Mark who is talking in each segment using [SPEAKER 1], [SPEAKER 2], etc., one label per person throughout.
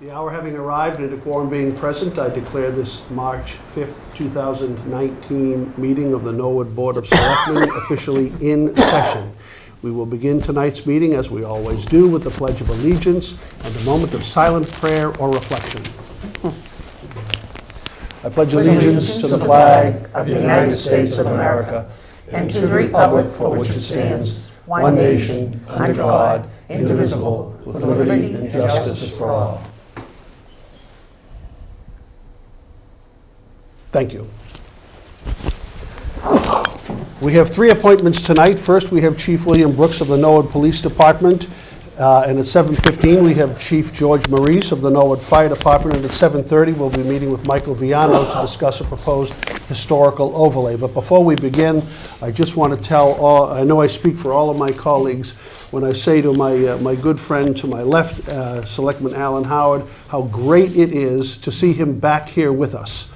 [SPEAKER 1] The hour having arrived and a quorum being present, I declare this March 5th, 2019 meeting of the Norwood Board of Selectmen officially in session. We will begin tonight's meeting, as we always do, with the Pledge of Allegiance and a moment of silent prayer or reflection. I pledge allegiance to the flag of the United States of America and to the republic for which it stands, one nation, under God, indivisible, with liberty and justice for all. Thank you. We have three appointments tonight. First, we have Chief William Brooks of the Norwood Police Department. And at 7:15, we have Chief George Maurice of the Norwood Fire Department. And at 7:30, we'll be meeting with Michael Viano to discuss a proposed historical overlay. But before we begin, I just want to tell all, I know I speak for all of my colleagues when I say to my good friend to my left, Selectman Alan Howard, how great it is to see him back here with us.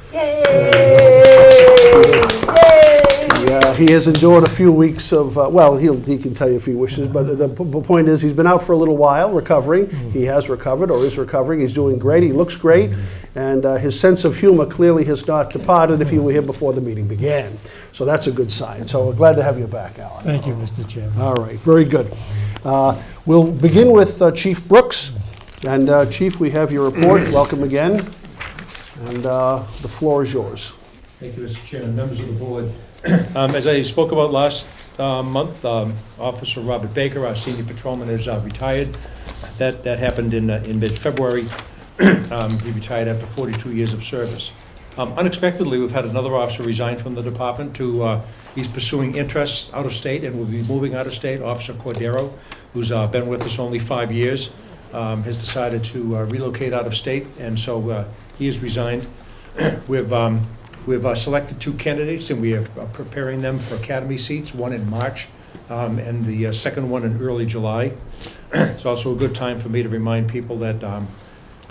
[SPEAKER 1] He has endured a few weeks of, he can tell you if he wishes, but the point is he's been out for a little while recovering. He has recovered or is recovering. He's doing great. He looks great. And his sense of humor clearly has not departed if he were here before the meeting began. So that's a good sign. So we're glad to have you back, Alan.
[SPEAKER 2] Thank you, Mr. Chairman.
[SPEAKER 1] All right, very good. We'll begin with Chief Brooks. And Chief, we have your report. Welcome again. And the floor is yours.
[SPEAKER 3] Thank you, Mr. Chairman, members of the board. As I spoke about last month, Officer Robert Baker, our senior patrolman, is retired. That happened in mid-February. He retired after 42 years of service. Unexpectedly, we've had another officer resign from the department. He's pursuing interests out of state and will be moving out of state. Officer Cordero, who's been with us only 5 years, has decided to relocate out of state, and so he has resigned. We've selected two candidates, and we are preparing them for academy seats, one in March and the second one in early July. It's also a good time for me to remind people that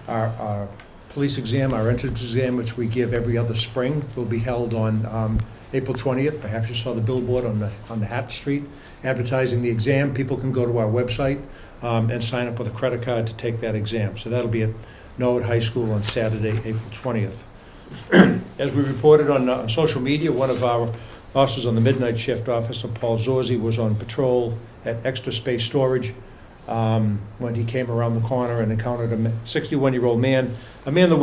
[SPEAKER 3] our police exam, our entrance exam, which we give every other spring, will be held on April 20th. Perhaps you saw the billboard on the Hat Street advertising the exam. People can go to our website and sign up with a credit card to take that exam. So that'll be at Norwood High School on Saturday, April 20th. As we reported on social media, one of our officers on the midnight shift, Officer Paul Zorzi, was on patrol at Extra Space Storage when he came around the corner and encountered a 61-year-old man, a man that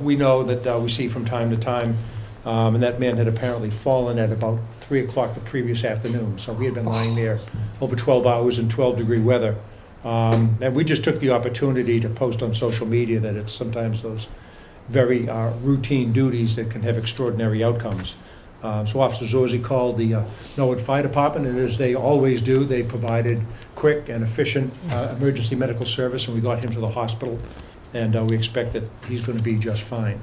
[SPEAKER 3] we know that we see from time to time, and that man had apparently fallen at about 3 o'clock the previous afternoon. So he had been lying there over 12 hours in 12-degree weather. And we just took the opportunity to post on social media that it's sometimes those very routine duties that can have extraordinary outcomes. So Officer Zorzi called the Norwood Fire Department, and as they always do, they provided quick and efficient emergency medical service, and we got him to the hospital, and we expect that he's going to be just fine.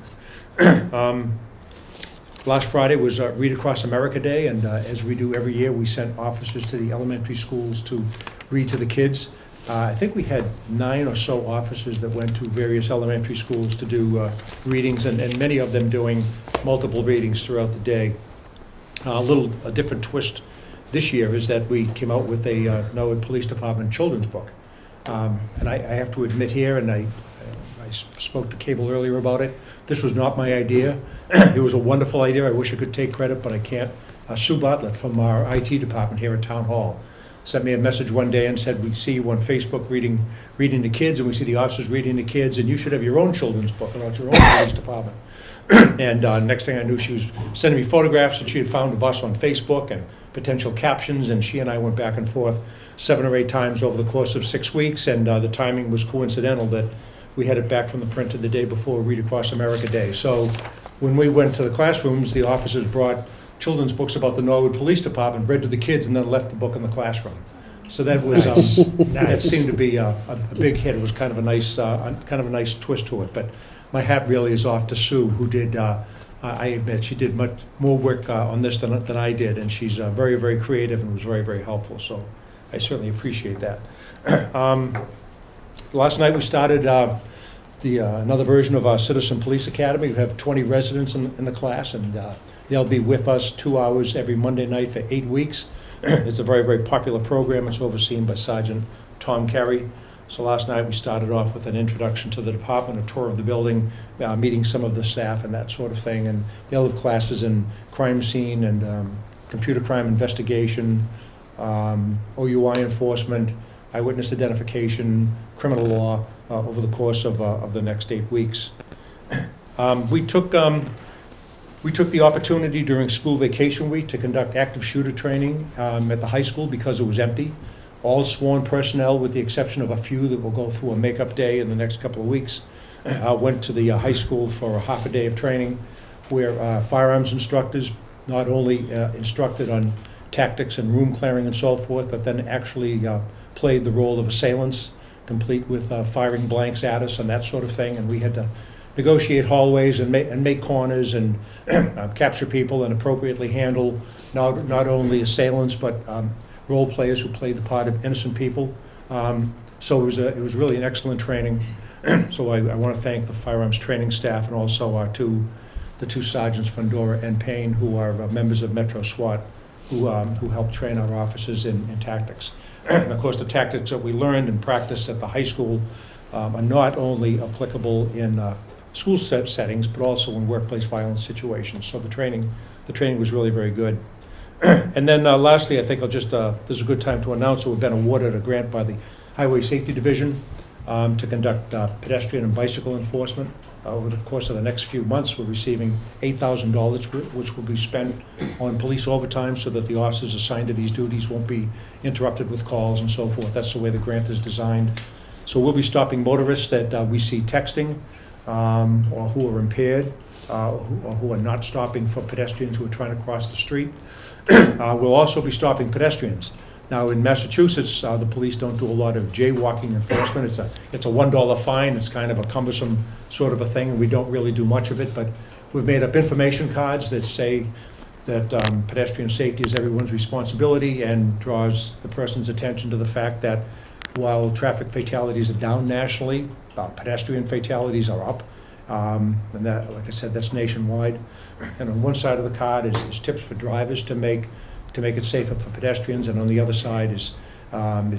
[SPEAKER 3] Last Friday was Read Across America Day, and as we do every year, we sent officers to the elementary schools to read to the kids. I think we had 9 or so officers that went to various elementary schools to do readings, and many of them doing multiple readings throughout the day. A different twist this year is that we came out with a Norwood Police Department children's book. And I have to admit here, and I spoke to Cable earlier about it, this was not my idea. It was a wonderful idea. I wish I could take credit, but I can't. Sue Bartlett from our IT department here at Town Hall sent me a message one day and said, we see you on Facebook reading to kids, and we see the officers reading to kids, and you should have your own children's book about your own police department. And next thing I knew, she was sending me photographs that she had found of us on Facebook and potential captions, and she and I went back and forth 7 or 8 times over the course of 6 weeks, and the timing was coincidental that we had it back from the printer the day before Read Across America Day. So when we went to the classrooms, the officers brought children's books about the Norwood Police Department, read to the kids, and then left the book in the classroom. So that was that seemed to be a big hit. It was kind of a nice twist to it. But my hat really is off to Sue, who did. I admit she did much more work on this than I did, and she's very, very creative and was very, very helpful. So I certainly appreciate that. Last night we started another version of our Citizen Police Academy. We have 20 residents in the class, and they'll be with us 2 hours every Monday night for 8 weeks. It's a very, very popular program. It's overseen by Sergeant Tom Carey. So last night, we started off with an introduction to the department, a tour of the building, meeting some of the staff and that sort of thing. And they'll have classes in crime scene and computer crime investigation, OUI enforcement, eyewitness identification, criminal law over the course of the next 8 weeks. We took the opportunity during school vacation week to conduct active shooter training at the high school because it was empty. All sworn personnel, with the exception of a few that will go through a makeup day in the next couple of weeks, went to the high school for a half a day of training where firearms instructors not only instructed on tactics and room clearing and so forth, but then actually played the role of assailants, complete with firing blanks at us and that sort of thing. And we had to negotiate hallways and make corners and capture people and appropriately handle not only assailants but role players who played the part of innocent people. So it was really an excellent training. So I want to thank the firearms training staff and also the two sergeants, Fundora and Payne, who are members of Metro SWAT, who helped train our officers in tactics. And of course, the tactics that we learned and practiced at the high school are not only applicable in school settings, but also in workplace violence situations. So the training was really very good. And then lastly, I think this is a good time to announce that we've been awarded a grant by the Highway Safety Division to conduct pedestrian and bicycle enforcement. Over the course of the next few months, we're receiving $8,000, which will be spent on police overtime so that the officers assigned to these duties won't be interrupted with calls and so forth. That's the way the grant is designed. So we'll be stopping motorists that we see texting or who are impaired or who are not stopping for pedestrians who are trying to cross the street. We'll also be stopping pedestrians. Now, in Massachusetts, the police don't do a lot of jaywalking enforcement. It's a $1 fine. It's kind of a cumbersome sort of a thing, and we don't really do much of it. But we've made up information cards that say that pedestrian safety is everyone's responsibility and draws the person's attention to the fact that while traffic fatalities are down nationally, pedestrian fatalities are up. And that, like I said, that's nationwide. And on one side of the card is tips for drivers to make it safer for pedestrians, and on the other side is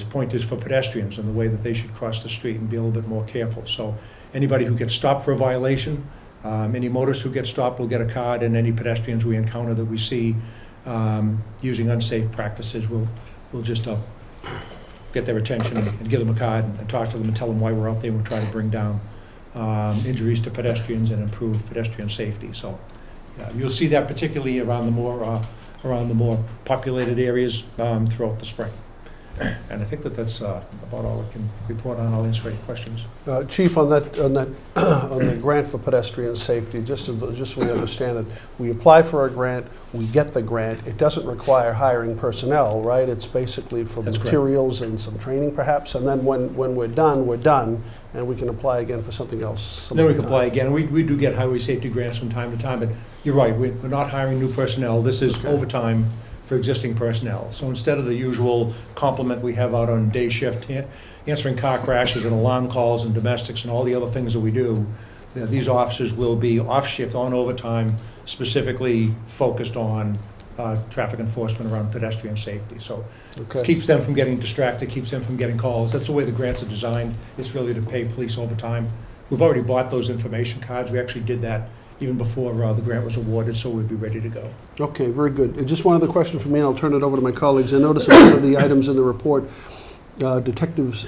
[SPEAKER 3] pointers for pedestrians and the way that they should cross the street and be a little bit more careful. So anybody who gets stopped for a violation, any motorists who get stopped will get a card, and any pedestrians we encounter that we see using unsafe practices, we'll just get their attention and give them a card and talk to them and tell them why we're out there and we're trying to bring down injuries to pedestrians and improve pedestrian safety. So you'll see that particularly around the more populated areas throughout the spring. And I think that's about all I can report on. I'll answer any questions.
[SPEAKER 1] Chief, on the grant for pedestrian safety, just so we understand it, we apply for a grant, we get the grant. It doesn't require hiring personnel, right? It's basically for
[SPEAKER 3] That's
[SPEAKER 1] materials and some training, perhaps. And then when we're done, and we can apply again for something else.
[SPEAKER 3] Then we can apply again. We do get highway safety grants from time to time, but you're right. We're not hiring new personnel. This is overtime for existing personnel. So instead of the usual complement we have out on day shift, answering car crashes and alarm calls and domestics and all the other things that we do, these officers will be off shift on overtime, specifically focused on traffic enforcement around pedestrian safety. So it keeps them from getting distracted, keeps them from getting calls. That's the way the grants are designed. It's really to pay police overtime. We've already bought those information cards. We actually did that even before the grant was awarded, so we'd be ready to go. Okay,
[SPEAKER 1] very good. Just one other question for me, and I'll turn it over to my colleagues. I noticed one of the items in the report, detectives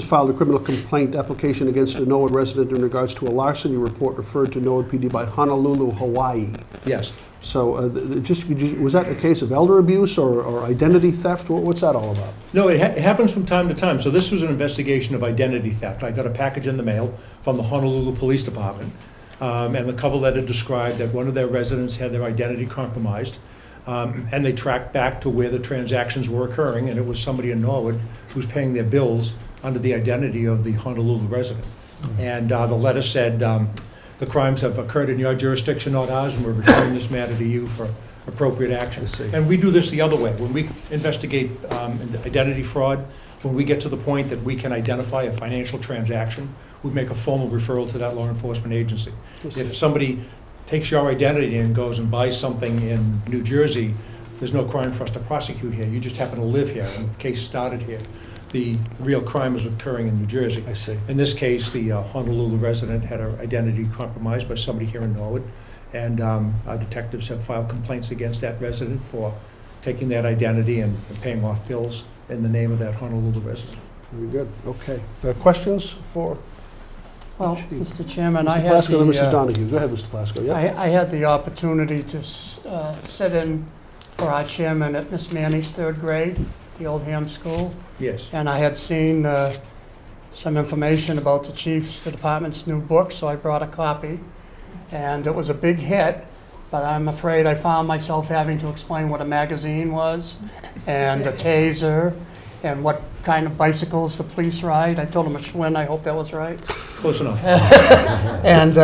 [SPEAKER 1] filed a criminal complaint application against a Norwood resident in regards to a larceny report referred to Norwood PD by Honolulu, Hawaii.
[SPEAKER 3] Yes.
[SPEAKER 1] So was that a case of elder abuse or identity theft? What's that all about?
[SPEAKER 3] No, it happens from time to time. So this was an investigation of identity theft. I got a package in the mail from the Honolulu Police Department. And the cover letter described that one of their residents had their identity compromised, and they tracked back to where the transactions were occurring, and it was somebody in Norwood who was paying their bills under the identity of the Honolulu resident. Mm-hmm. And the letter said, the crimes have occurred in your jurisdiction, not ours, and we're referring this matter to you for appropriate action. And we do this the other way. When we investigate identity fraud, when we get to the point that we can identify a financial transaction, we make a formal referral to that law enforcement agency. If somebody takes your identity and goes and buys something in New Jersey, there's no crime for us to prosecute here. You just happen to live here, and the case started here. the real crime is occurring in New Jersey.
[SPEAKER 1] I see.
[SPEAKER 3] In this case, the Honolulu resident had her identity compromised by somebody here in Norwood, and our detectives have filed complaints against that resident for taking that identity and paying off bills in the name of that Honolulu resident.
[SPEAKER 1] Very good, okay. Questions for
[SPEAKER 2] Well,
[SPEAKER 1] Chief?
[SPEAKER 2] Mr. Chairman,
[SPEAKER 1] Mr. Plasko and Mrs. Donahue? Go ahead, Mr. Plasko, yeah?
[SPEAKER 2] I had the opportunity to sit in for our chairman at Miss Manning's third grade, the Oldham School,
[SPEAKER 3] Yes.
[SPEAKER 2] and I had seen some information about the department's new book, so I brought a copy, and it was a big hit, but I'm afraid I found myself having to explain what a magazine was, and a taser, and what kind of bicycles the police ride. I told him a Schwinn, I hope that was right.
[SPEAKER 3] Close enough.
[SPEAKER 2] And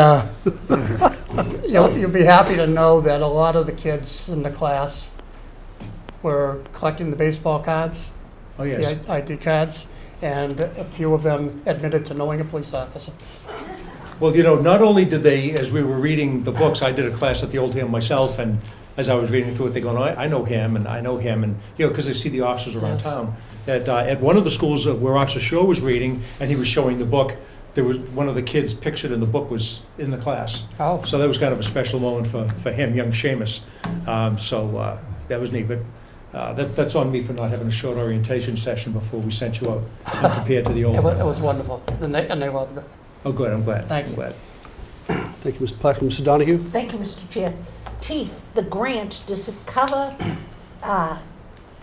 [SPEAKER 2] you'll be happy to know that a lot of the kids in the class were collecting the baseball cards,
[SPEAKER 3] Oh, yes.
[SPEAKER 2] the ID cards, and a few of them admitted to knowing a police officer.
[SPEAKER 3] Well, you know, not only did they, as we were reading the books, I did a class at the Oldham myself, and as I was reading through it, they go, no, I know him, and I know him, and, you know, because they see the officers around
[SPEAKER 2] Yes.
[SPEAKER 3] town. At one of the schools where Officer Shaw was reading, and he was showing the book, there was, one of the kids pictured in the book was in the class.
[SPEAKER 2] Oh,
[SPEAKER 3] So that was kind of a special moment for him, young Seamus. That was neat, but that's on me for not having a short orientation session before we sent you out and compared to the old.
[SPEAKER 2] it was wonderful, and they loved it.
[SPEAKER 3] Oh, good, I'm glad.
[SPEAKER 2] Thank
[SPEAKER 3] I'm
[SPEAKER 2] you.
[SPEAKER 3] glad.
[SPEAKER 1] Thank you, Mr. Plasko. Mrs. Donahue?
[SPEAKER 4] Thank you, Mr. Chair. Chief, the grant, does it cover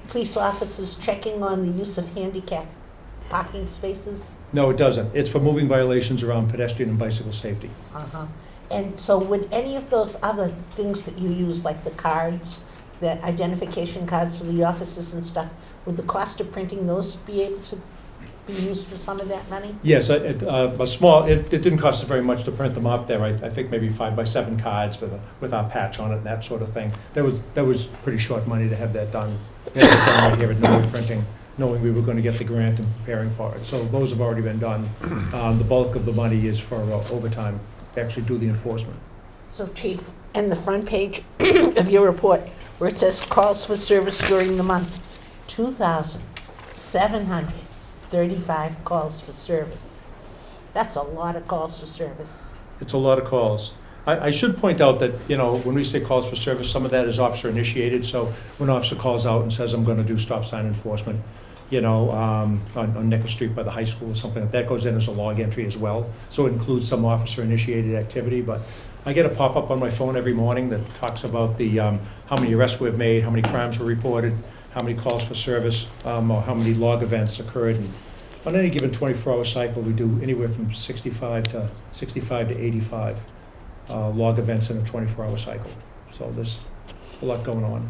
[SPEAKER 4] police officers checking on the use of handicap parking spaces?
[SPEAKER 3] No, it doesn't. It's for moving violations around pedestrian and bicycle safety.
[SPEAKER 4] Uh-huh. And so would any of those other things that you use, like the cards, the identification cards for the officers and stuff, would the cost of printing those be able to be used for some of that money?
[SPEAKER 3] Yes, it didn't cost us very much to print them up there. I think maybe 5x7 cards with our patch on it and that sort of thing. That was pretty short money to have that done. We had that done right here at Norwood Printing, knowing we were going to get the grant and preparing for it. So those have already been done. The bulk of the money is for overtime to actually do the enforcement.
[SPEAKER 4] So Chief, and the front page of your report, where it says calls for service during the month, 2,735 calls for service. That's a lot of calls for service.
[SPEAKER 3] It's a lot of calls. I should point out that, you know, when we say calls for service, some of that is officer initiated. So when an officer calls out and says, I'm going to do stop sign enforcement, you know, on Nicholas Street by the high school or something, that goes in as a log entry as well. So it includes some officer initiated activity. But I get a pop-up on my phone every morning that talks about the how many arrests we've made, how many crimes were reported, how many calls for service, or how many log events occurred. And on any given 24-hour cycle, we do anywhere from 65 to 85 log events in a 24-hour cycle. So there's a lot going on.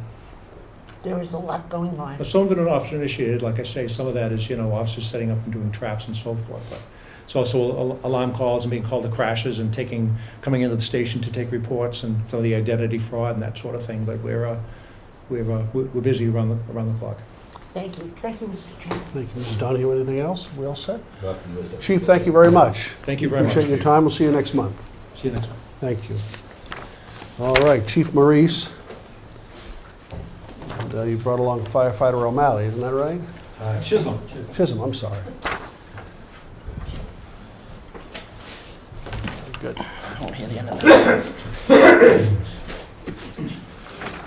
[SPEAKER 4] There is a lot going on.
[SPEAKER 3] Some of it are officer initiated, like I say, some of that is, you know, officers setting up and doing traps and so forth. But it's also alarm calls and being called to crashes and coming into the station to take reports and some of the identity fraud and that sort of thing. But we're busy around the clock.
[SPEAKER 4] Thank you. Thank you, Mr. Chair.
[SPEAKER 1] Thank you, Mrs. Donahue. Anything else? We all set? Chief, thank you very much.
[SPEAKER 3] Thank you very much.
[SPEAKER 1] Appreciate your time. We'll see you next month.
[SPEAKER 3] See you next time.
[SPEAKER 1] Thank you. All right, Chief Maurice. And you brought along firefighter O'Malley, isn't that right?
[SPEAKER 5] Chisholm.
[SPEAKER 1] Chisholm, I'm sorry. Good.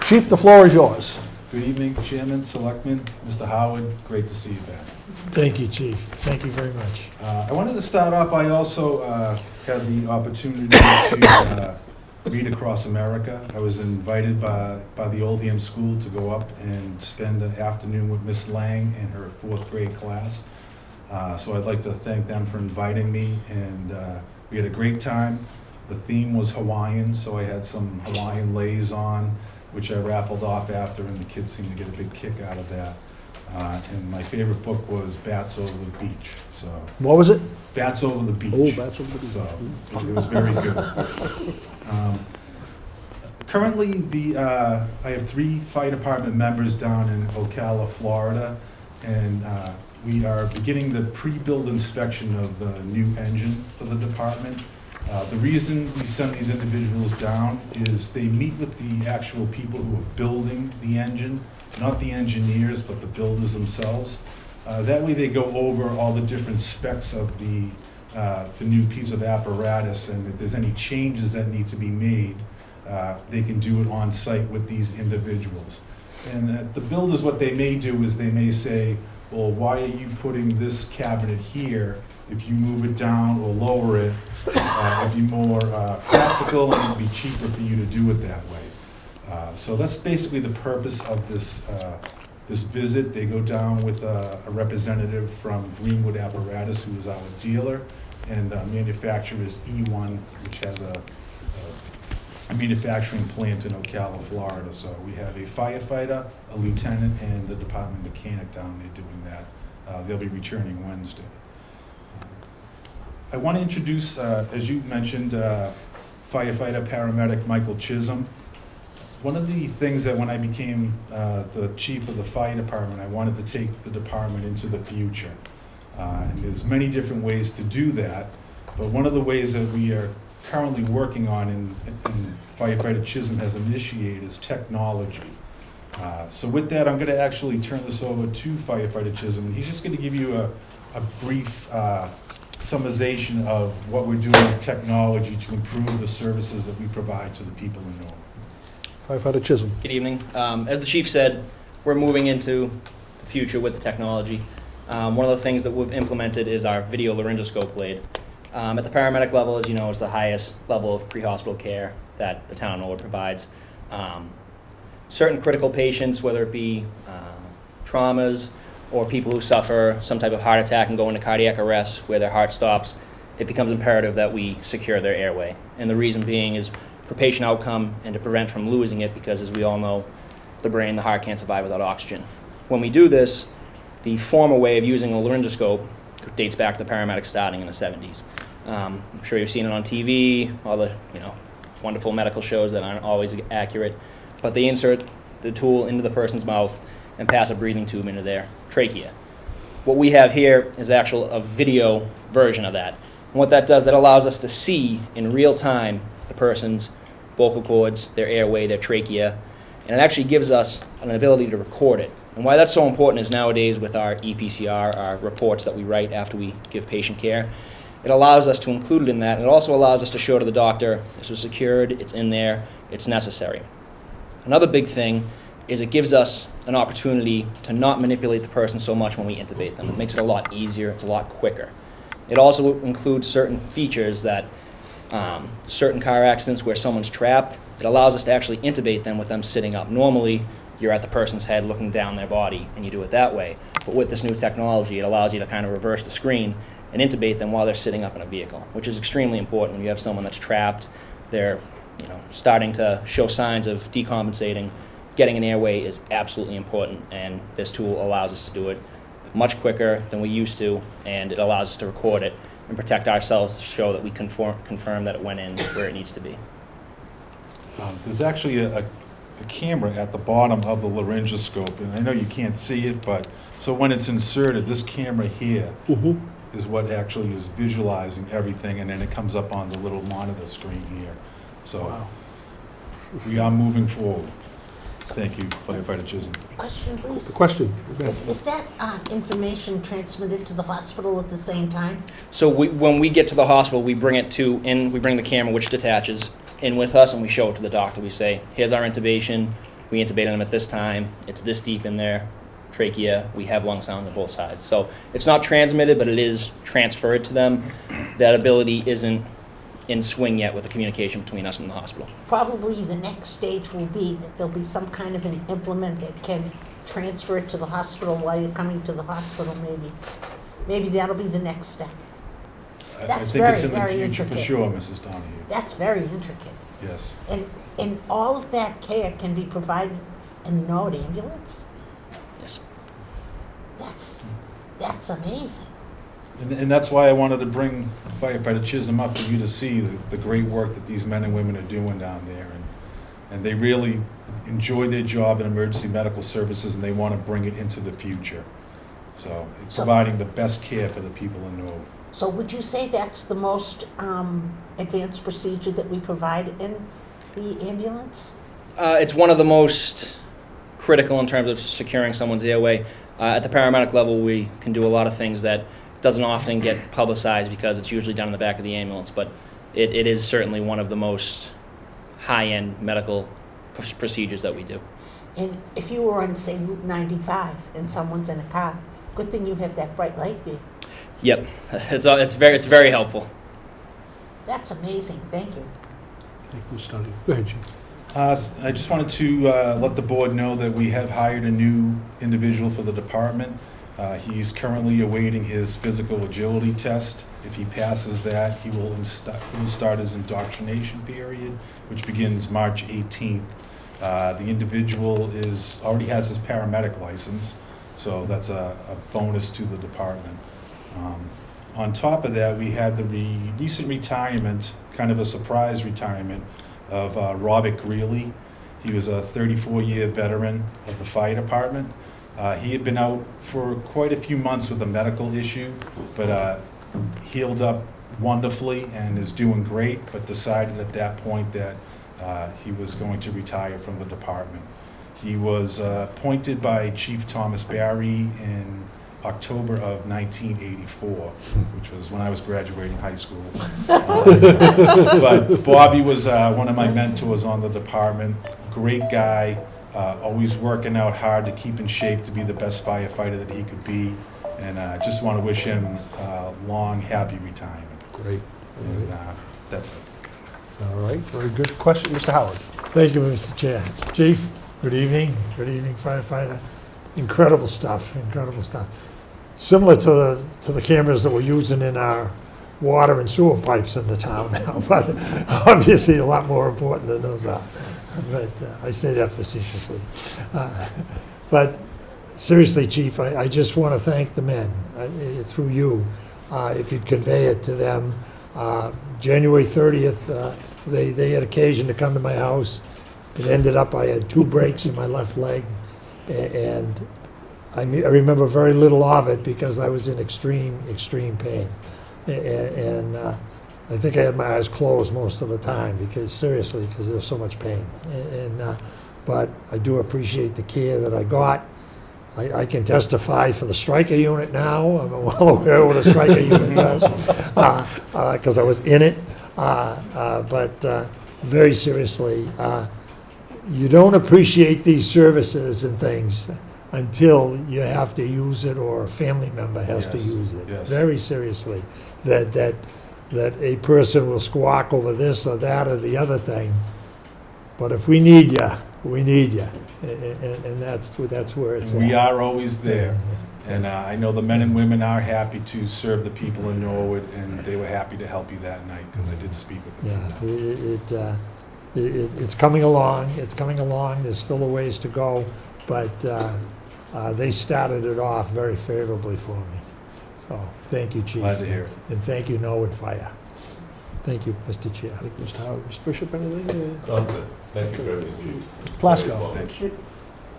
[SPEAKER 1] Chief, the floor is yours.
[SPEAKER 5] Good evening, Chairman, Selectmen, Mr. Howard, great to see you back.
[SPEAKER 6] Thank you, Chief. Thank you very much.
[SPEAKER 5] I wanted to start off, I also had the opportunity to read across America. I was invited by the Oldham School to go up and spend an afternoon with Miss Lang and her 4th grade class. So I'd like to thank them for inviting me, and we had a great time. The theme was Hawaiian, so I had some Hawaiian leis on, which I raffled off after, and the kids seemed to get a big kick out of that. And my favorite book was Bats Over the Beach. So
[SPEAKER 1] What was it?
[SPEAKER 5] Bats Over the Beach.
[SPEAKER 1] Oh, Bats Over the Beach.
[SPEAKER 5] So it was very good. Currently, I have 3 fire department members down in Ocala, Florida, and we are beginning the pre-build inspection of the new engine for the department. The reason we send these individuals down is they meet with the actual people who are building the engine, not the engineers, but the builders themselves. That way they go over all the different specs of the new piece of apparatus, and if there's any changes that need to be made, they can do it on site with these individuals. And the builders, what they may do is they may say, well, why are you putting this cabinet here? If you move it down or lower it, it'd be more practical and it'd be cheaper for you to do it that way. So that's basically the purpose of this visit. They go down with a representative from Greenwood Apparatus, who is our dealer, and manufacturer is E1, which has a manufacturing plant in Ocala, Florida. So we have a firefighter, a lieutenant, and the department mechanic down there doing that. They'll be returning Wednesday. I want to introduce, as you mentioned, firefighter paramedic Michael Chisholm. One of the things that when I became the chief of the fire department, I wanted to take the department into the future. And there's many different ways to do that, but one of the ways that we are currently working on and firefighter Chisholm has initiated is technology. So with that, I'm going to actually turn this over to firefighter Chisholm, and he's just going to give you a brief summarization of what we're doing with technology to improve the services that we provide to the people in Norwood.
[SPEAKER 1] Firefighter Chisholm.
[SPEAKER 7] Good evening. As the chief said, we're moving into the future with the technology. One of the things that we've implemented is our video laryngoscope blade. At the paramedic level, as you know, it's the highest level of pre-hospital care that the town of Norwood provides. Certain critical patients, whether it be traumas or people who suffer some type of heart attack and go into cardiac arrest where their heart stops, it becomes imperative that we secure their airway. And the reason being is for patient outcome and to prevent from losing it, because as we all know, the brain, the heart can't survive without oxygen. When we do this, the former way of using a laryngoscope dates back to the paramedics starting in the 70s. I'm sure you've seen it on TV, all the wonderful medical shows that aren't always accurate, but they insert the tool into the person's mouth and pass a breathing tube into their trachea. What we have here is actually a video version of that. And what that does, that allows us to see in real time the person's vocal cords, their airway, their trachea, and it actually gives us an ability to record it. And why that's so important is nowadays with our EPCR, our reports that we write after we give patient care, it allows us to include it in that, and it also allows us to show to the doctor, this was secured, it's in there, it's necessary. Another big thing is it gives us an opportunity to not manipulate the person so much when we intubate them. It makes it a lot easier, it's a lot quicker. It also includes certain features that certain car accidents where someone's trapped, it allows us to actually intubate them with them sitting up. Normally, you're at the person's head looking down their body, and you do it that way. But with this new technology, it allows you to kind of reverse the screen and intubate them while they're sitting up in a vehicle, which is extremely important when you have someone that's trapped, they're starting to show signs of decompensating. Getting an airway is absolutely important, and this tool allows us to do it much quicker than we used to, and it allows us to record it and protect ourselves to show that we confirm that it went in where it needs to be.
[SPEAKER 5] There's actually a camera at the bottom of the laryngoscope, and I know you can't see it, but so when it's inserted, this camera here is what actually is visualizing everything, and then it comes up on the little monitor screen here. So we are moving forward. Thank you, Firefighter Chisholm.
[SPEAKER 4] Question, please.
[SPEAKER 1] The question.
[SPEAKER 4] Is that information transmitted to the hospital at the same time?
[SPEAKER 7] So when we get to the hospital, we bring we bring the camera, which detaches, in with us, and we show it to the doctor. We say, here's our intubation. We intubated them at this time. It's this deep in their trachea. We have lung sounds on both sides. So it's not transmitted, but it is transferred to them. That ability isn't in swing yet with the communication between us and the hospital.
[SPEAKER 4] Probably the next stage will be that there'll be some kind of an implement that can transfer it to the hospital while you're coming to the hospital, maybe. Maybe that'll be the next step. That's
[SPEAKER 5] I think it's in
[SPEAKER 4] very,
[SPEAKER 5] the
[SPEAKER 4] very
[SPEAKER 5] future for
[SPEAKER 4] intricate.
[SPEAKER 5] sure, Mrs. Donahue.
[SPEAKER 4] That's very intricate.
[SPEAKER 5] Yes.
[SPEAKER 4] And all of that care can be provided in an Norwood ambulance?
[SPEAKER 7] Yes.
[SPEAKER 4] That's amazing.
[SPEAKER 5] And that's why I wanted to bring Firefighter Chisholm up for you to see the great work that these men and women are doing down there. And they really enjoy their job in emergency medical services, and they want to bring it into the future. So it's providing the best care for the people in Norwood.
[SPEAKER 4] So would you say that's the most advanced procedure that we provide in the ambulance?
[SPEAKER 7] It's one of the most critical in terms of securing someone's airway. At the paramedic level, we can do a lot of things that doesn't often get publicized because it's usually done in the back of the ambulance, but it is certainly one of the most high-end medical procedures that we do.
[SPEAKER 4] And if you were on, say, Route 95 and someone's in a car, good thing you have that bright light there.
[SPEAKER 7] Yep, it's very helpful.
[SPEAKER 4] That's amazing, thank you.
[SPEAKER 1] Thank you, Mr. Donahue. Go ahead, Chief.
[SPEAKER 5] I just wanted to let the board know that we have hired a new individual for the department. He's currently awaiting his physical agility test. If he passes that, he will start his indoctrination period, which begins March 18th. The individual already has his paramedic license, so that's a bonus to the department. On top of that, we had the recent retirement, kind of a surprise retirement, of Robert Greeley. He was a 34-year veteran of the fire department. He had been out for quite a few months with a medical issue, but healed up wonderfully and is doing great, but decided at that point that he was going to retire from the department. He was appointed by Chief Thomas Barry in October of 1984, which was when I was graduating high school. But Bobby was one of my mentors on the department. Great guy, always working out hard to keep in shape to be the best firefighter that he could be. And I just want to wish him a long, happy retirement.
[SPEAKER 1] Great.
[SPEAKER 5] And that's it.
[SPEAKER 1] All right, very good question. Mr. Howard.
[SPEAKER 6] Thank you, Mr. Chair. Chief, good evening. Good evening, firefighter. Incredible stuff, incredible stuff. Similar to the cameras that we're using in our water and sewer pipes in the town now, but obviously a lot more important than those are. But I say that facetiously. But seriously, Chief, I just want to thank the men through you. If you'd convey it to them, January 30th, they had occasion to come to my house. It ended up I had 2 breaks in my left leg, and I remember very little of it because I was in extreme pain. And I think I had my eyes closed most of the time because there was so much pain. But I do appreciate the care that I got. I can testify for the striker unit now. I'm well aware what a striker unit does because I was in it. But very seriously, you don't appreciate these services and things until you have to use it or a family member has to
[SPEAKER 5] Yes,
[SPEAKER 6] use it.
[SPEAKER 5] yes.
[SPEAKER 6] Very seriously, that a person will squawk over this or that or the other thing. But if we need you, we need you, and that's where it's
[SPEAKER 5] And we
[SPEAKER 6] at.
[SPEAKER 5] are always there. And I know the men and women are happy to serve the people in Norwood, and they were happy to help you that night because I did speak with them.
[SPEAKER 6] Yeah, it's coming along. It's coming along. There's still a ways to go, but they started it off very favorably for me. So thank you, Chief.
[SPEAKER 5] Glad to hear it.
[SPEAKER 6] And thank you, Norwood Fire. Thank you, Mr. Chair.
[SPEAKER 1] Thank you, Mr. Howard. Mr. Bishop, anything?
[SPEAKER 8] I'm good. Thank you very much, Chief.
[SPEAKER 1] Plasko.
[SPEAKER 5] Thank you.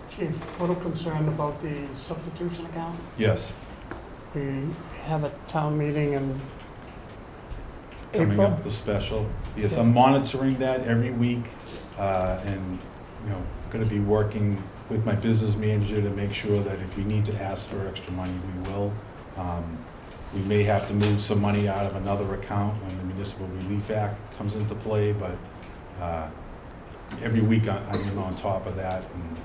[SPEAKER 2] Chief, little concerned about the substitution account.
[SPEAKER 5] Yes,
[SPEAKER 2] We have a town meeting in
[SPEAKER 5] coming
[SPEAKER 2] April.
[SPEAKER 5] up, the special. Yes,
[SPEAKER 2] Yeah.
[SPEAKER 5] I'm monitoring that every week, and, going to be working with my business manager to make sure that if we need to ask for extra money, we will. We may have to move some money out of another account when the Municipal Relief Act comes into play, but every week I'm on top of that. And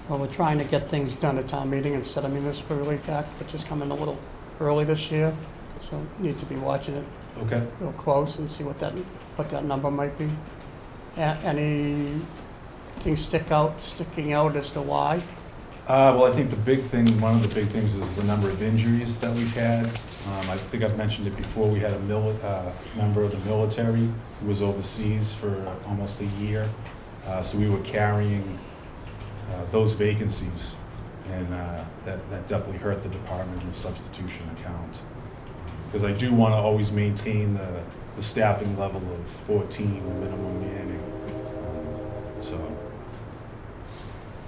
[SPEAKER 2] Well, we're trying to get things done at town meeting instead of municipal relief act, which is coming a little early this year. So need to be watching it
[SPEAKER 5] Okay.
[SPEAKER 2] real close and see what that number might be. Anything sticking out as to why?
[SPEAKER 5] Well, I think one of the big things is the number of injuries that we've had. I think I've mentioned it before, we had a member of the military who was overseas for almost a year. So we were carrying those vacancies, and that definitely hurt the department in the substitution account. Because I do want to always maintain the staffing level of 14 minimum manning. So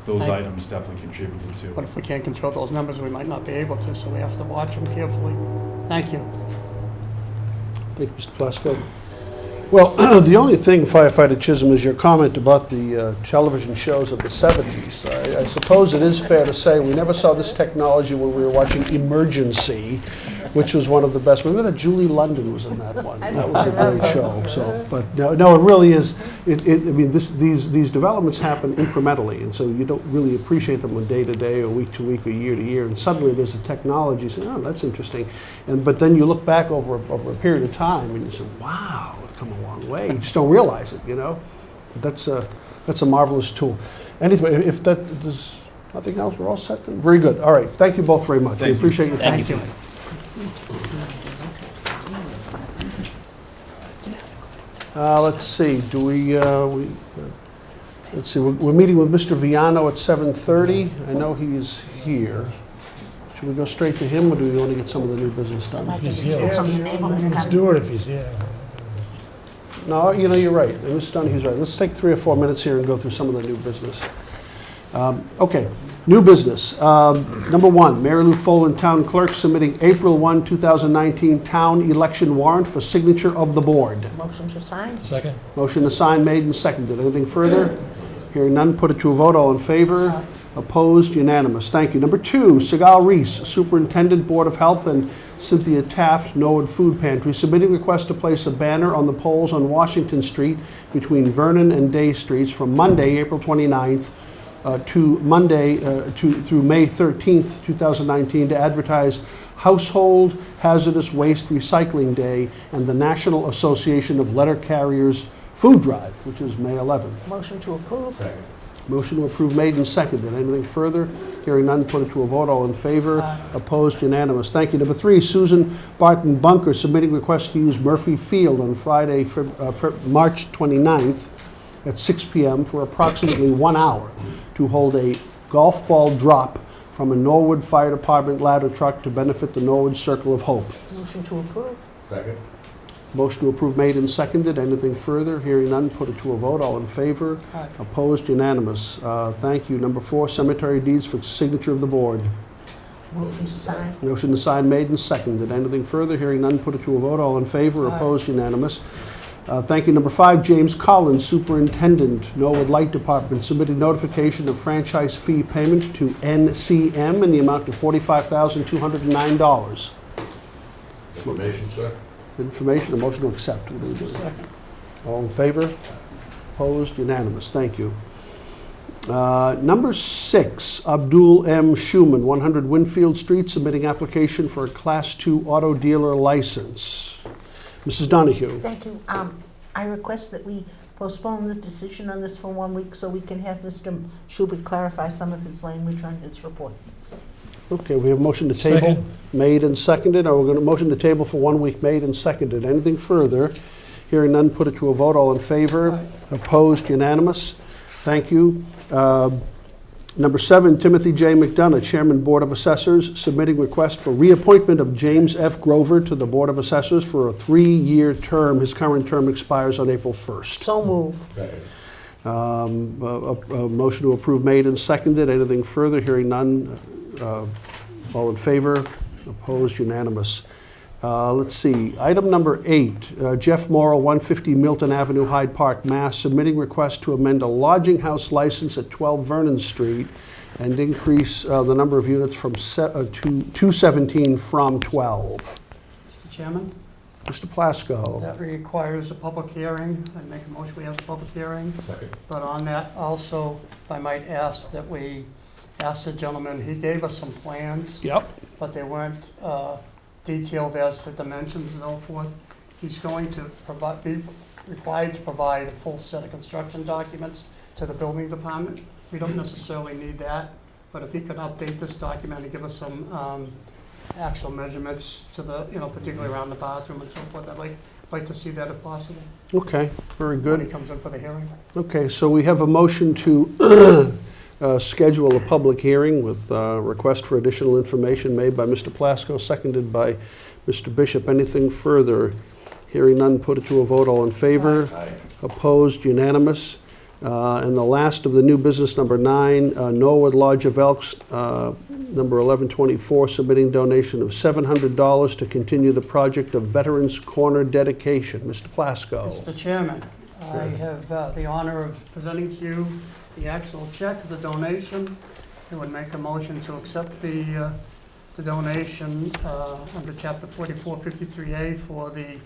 [SPEAKER 5] those items definitely contributed to
[SPEAKER 2] But
[SPEAKER 5] it.
[SPEAKER 2] if we can't control those numbers, we might not be able to, so we have to watch them carefully. Thank you.
[SPEAKER 1] Thank you, Mr. Plasko. Well, the only thing, Firefighter Chisholm, is your comment about the television shows of the 70s. I suppose it is fair to say we never saw this technology when we were watching Emergency, which was one of the best. Remember that Julie London was in that one? That was a great show. So, but no, it really is. I mean, these developments happen incrementally, and so you don't really appreciate them on day to day, or week to week, or year to year. And suddenly there's a technology. You say, oh, that's interesting. But then you look back over a period of time, and you say, wow. Come a long way. You just don't realize it, you know. But that's a marvelous tool. Anyway, if there's nothing else, we're all set then. Very good. All right. Thank you both very much. We appreciate your time
[SPEAKER 7] Thank you.
[SPEAKER 1] tonight. Let's see. Do let's see. We're meeting with Mr. Viano at 7:30. I know he is here. Should we go straight to him, or do we want to get some of the new business done?
[SPEAKER 6] He's here.
[SPEAKER 4] From the neighborhood.
[SPEAKER 6] Let's do it if he's here.
[SPEAKER 1] No, you know, you're right. Mr. Donohue's right. Let's take 3 or 4 minutes here and go through some of the new business. Okay, new business. Number 1, Mary Lou Folin, Town Clerk, submitting April 1, 2019 town election warrant for signature of the board.
[SPEAKER 4] Motion to sign?
[SPEAKER 6] Second?
[SPEAKER 1] Motion to sign made and seconded. Anything further? Hearing none, put it to a vote. All in favor? Opposed? Unanimous. Thank you. Number 2, Sigal Reese, Superintendent, Board of Health, and Cynthia Taft, Norwood Food Pantry, submitting request to place a banner on the poles on Washington Street between Vernon and Day Streets from Monday, April 29th, through May 13th, 2019, to advertise Household Hazardous Waste Recycling Day and the National Association of Letter Carriers Food Drive, which is May 11th.
[SPEAKER 4] Motion to approve?
[SPEAKER 1] Motion to approve made and seconded. Anything further? Hearing none, put it to a vote. All in favor? Opposed? Unanimous. Thank you. Number 3, Susan Barton Bunker, submitting request to use Murphy Field on Friday, March 29th at 6 p.m. for approximately 1 hour to hold a golf ball drop from a Norwood Fire Department ladder truck to benefit the Norwood Circle of Hope.
[SPEAKER 4] Motion to approve?
[SPEAKER 8] Second.
[SPEAKER 1] Motion to approve made and seconded. Anything further? Hearing none, put it to a vote. All in favor?
[SPEAKER 2] Aye.
[SPEAKER 1] Opposed? Unanimous. Thank you. Number 4, cemetery deeds for signature of the board.
[SPEAKER 4] Motion to sign?
[SPEAKER 1] Motion to sign made and seconded. Anything further? Hearing none, put it to a vote. All in favor?
[SPEAKER 2] Aye.
[SPEAKER 1] Opposed? Unanimous. Thank you. Number 5, James Collins, Superintendent, Norwood Light Department, submitted notification of franchise fee payment to NCM in the amount of $45,209.
[SPEAKER 8] Information, sir?
[SPEAKER 1] Information, a motion to accept. What do we do? All in favor? Opposed? Unanimous. Thank you. Number 6, Abdul M. Schuman, 100 Winfield Street, submitting application for a Class 2 auto dealer license. Mrs. Donahue.
[SPEAKER 4] Thank you. I request that we postpone the decision on this for 1 week so we can have Mr. Schubert clarify some of his language on his report.
[SPEAKER 1] Okay, we have a motion to table,
[SPEAKER 6] Second.
[SPEAKER 1] made and seconded. We're going to motion to table for 1 week, made and seconded. Anything further? Hearing none, put it to a vote. All in favor?
[SPEAKER 2] Aye.
[SPEAKER 1] Opposed? Unanimous. Thank you. Number 7, Timothy J. McDonough, Chairman, Board of Assessors, submitting request for reappointment of James F. Grover to the Board of Assessors for a 3-year term. His current term expires on April 1st.
[SPEAKER 4] So move.
[SPEAKER 8] Second.
[SPEAKER 1] A motion to approve made and seconded. Anything further? Hearing none. All in favor? Opposed? Unanimous. Let's see. Item number 8, Jeff Morrow, 150 Milton Avenue, Hyde Park, Mass., submitting request to amend a lodging house license at 12 Vernon Street and increase the number of units from to 17 from 12.
[SPEAKER 2] Mr. Chairman,
[SPEAKER 1] Mr. Plasko.
[SPEAKER 2] that requires a public hearing. I make a motion we have a public hearing.
[SPEAKER 8] Second.
[SPEAKER 2] But on that also, if I might ask that we ask the gentleman, he gave us some plans,
[SPEAKER 1] Yep.
[SPEAKER 2] but they weren't detailed as to dimensions and so forth. He's going to be required to provide a full set of construction documents to the building department. We don't necessarily need that, but if he could update this document and give us some actual measurements to the, particularly around the bathroom and so forth, I'd like to see that if possible,
[SPEAKER 1] Okay, very
[SPEAKER 2] when
[SPEAKER 1] good.
[SPEAKER 2] he comes in for the hearing.
[SPEAKER 1] Okay, so we have a motion to schedule a public hearing with request for additional information made by Mr. Plasko, seconded by Mr. Bishop. Anything further? Hearing none, put it to a vote. All in favor?
[SPEAKER 8] Aye.
[SPEAKER 1] Opposed? Unanimous. And the last of the new business, number 9, Norwood Lodge of Elks, number 1124, submitting donation of $700 to continue the project of Veterans Corner dedication. Mr. Plasko.
[SPEAKER 2] Mr. Chairman, I have the honor of presenting to you the actual check, the donation. I would make a motion to accept the donation under Chapter 4453A for the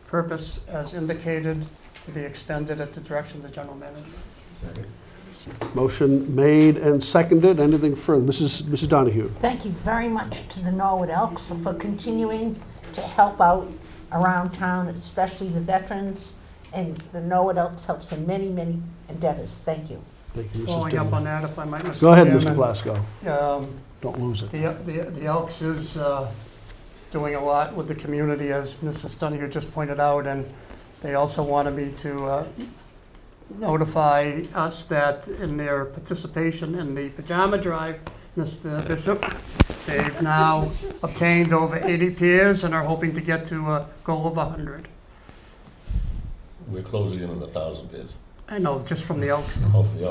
[SPEAKER 2] purpose as indicated to be expended at the direction of the General Manager.
[SPEAKER 1] Motion made and seconded. Anything further? Mrs. Donahue.
[SPEAKER 4] Thank you very much to the Norwood Elks for continuing to help out around town, especially the veterans, and the Norwood Elks helps in many, many endeavors. Thank you.
[SPEAKER 1] Thank you, Mrs.
[SPEAKER 2] Following up on
[SPEAKER 1] Donahue.
[SPEAKER 2] that, if I might, Mr.
[SPEAKER 1] Go ahead, Mr.
[SPEAKER 2] Chairman.
[SPEAKER 1] Plasko. Don't lose it.
[SPEAKER 2] The Elks is doing a lot with the community, as Mrs. Donahue just pointed out, and they also wanted me to notify us that in their participation in the pajama drive, Mr. Bishop, they've now obtained over 80 pairs and are hoping to get to a goal of 100.
[SPEAKER 8] We're closing in on 1,000 pairs.
[SPEAKER 2] I know, just from the Elks.
[SPEAKER 8] Hopefully,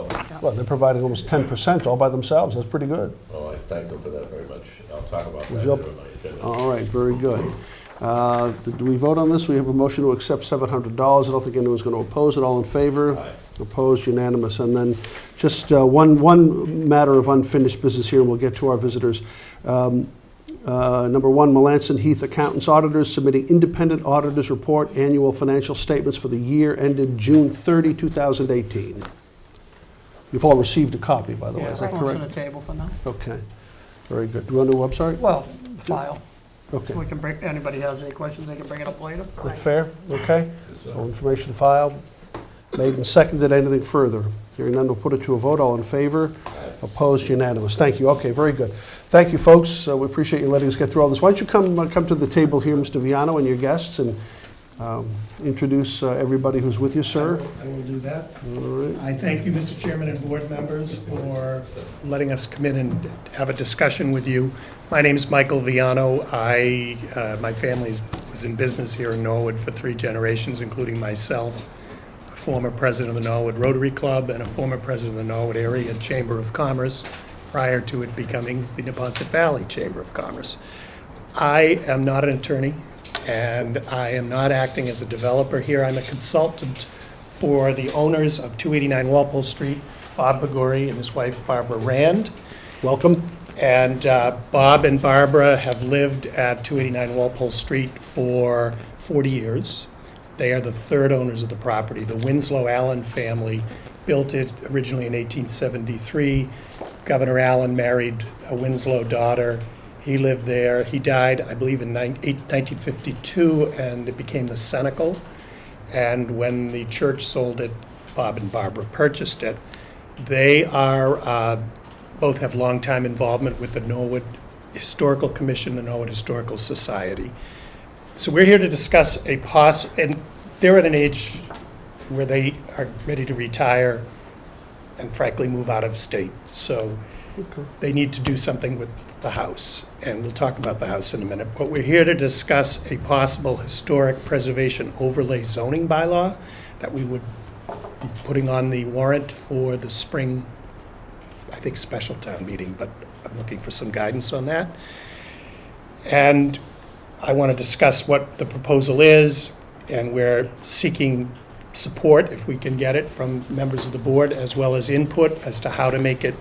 [SPEAKER 1] Well, they're providing almost 10% all by themselves. That's pretty good.
[SPEAKER 8] I thank them for that very much. I'll talk about that
[SPEAKER 1] Was
[SPEAKER 8] later
[SPEAKER 1] your-
[SPEAKER 8] in my agenda.
[SPEAKER 1] All right, very good. Do we vote on this? We have a motion to accept $700. I don't think anyone's going to oppose it. All in favor?
[SPEAKER 8] Aye.
[SPEAKER 1] Opposed, unanimous. And then just one matter of unfinished business here, and we'll get to our visitors. Number 1, Melanson Heath Accountants Auditors submitting independent auditors report, annual financial statements for the year ended June 30, 2018. You've all received a copy, by the way, is that
[SPEAKER 2] Yeah, on the
[SPEAKER 1] correct?
[SPEAKER 2] table for now.
[SPEAKER 1] Okay, very good. Do you want to do a website?
[SPEAKER 2] Well, file.
[SPEAKER 1] Okay.
[SPEAKER 2] We can bring, anybody has any questions, they can bring it up later.
[SPEAKER 1] That fair? Okay. All information filed. Made and seconded. Anything further? Hearing none, we'll put it to a vote. All in favor? Opposed? Unanimous. Thank you. Okay, very good. Thank you, folks. We appreciate you letting us get through all this. Why don't you come to the table here, Mr. Viano, and your guests, and introduce everybody who's with you, sir.
[SPEAKER 9] I will do that.
[SPEAKER 1] All right.
[SPEAKER 9] I thank you, Mr. Chairman and board members, for letting us come in and have a discussion with you. My name is Michael Viano. My family was in business here in Norwood for 3 generations, including myself, a former president of the Norwood Rotary Club and a former president of the Norwood Area Chamber of Commerce, prior to it becoming the Neponset Valley Chamber of Commerce. I am not an attorney, and I am not acting as a developer here. I'm a consultant for the owners of 289 Walpole Street, Bob Baguri and his wife Barbara Rand.
[SPEAKER 1] Welcome.
[SPEAKER 9] And Bob and Barbara have lived at 289 Walpole Street for 40 years. They are the 3rd owners of the property. The Winslow Allen family built it originally in 1873. Governor Allen married a Winslow daughter. He lived there. He died, I believe, in 1952, and it became the Cenacle. And when the church sold it, Bob and Barbara purchased it. They are both have longtime involvement with the Norwood Historical Commission, the Norwood Historical Society. So we're here to discuss and they're at an age where they are ready to retire and frankly move out of state. So they need to do something with the house, and we'll talk about the house in a minute. But we're here to discuss a possible historic preservation overlay zoning bylaw that we would be putting on the warrant for the spring, I think, special town meeting, but I'm looking for some guidance on that. And I want to discuss what the proposal is, and we're seeking support, if we can get it, from members of the board, as well as input as to how to make it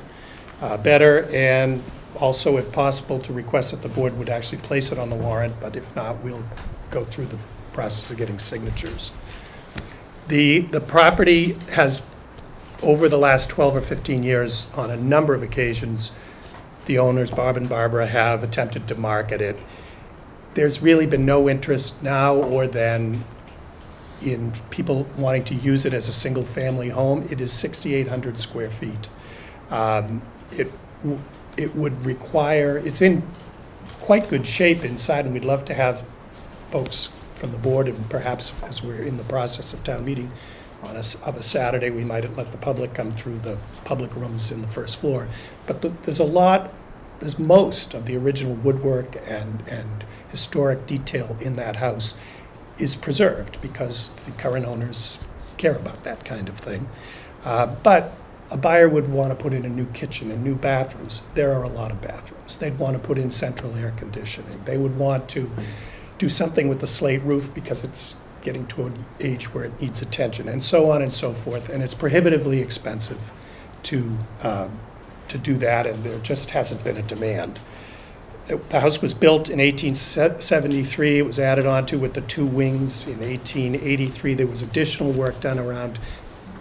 [SPEAKER 9] better, and also, if possible, to request that the board would actually place it on the warrant, but if not, we'll go through the process of getting signatures. The property has, over the last 12 or 15 years, on a number of occasions, the owners, Bob and Barbara, have attempted to market it. There's really been no interest now or then in people wanting to use it as a single-family home. It is 6,800 square feet. It would require, it's in quite good shape inside, and we'd love to have folks from the board, and perhaps as we're in the process of town meeting on a Saturday, we might let the public come through the public rooms in the first floor. But there's most of the original woodwork and historic detail in that house is preserved because the current owners care about that kind of thing. But a buyer would want to put in a new kitchen and new bathrooms. There are a lot of bathrooms. They'd want to put in central air conditioning. They would want to do something with the slate roof because it's getting to an age where it needs attention, and so on and so forth. And it's prohibitively expensive to do that, and there just hasn't been a demand. The house was built in 1873. It was added onto with the two wings in 1883. There was additional work done around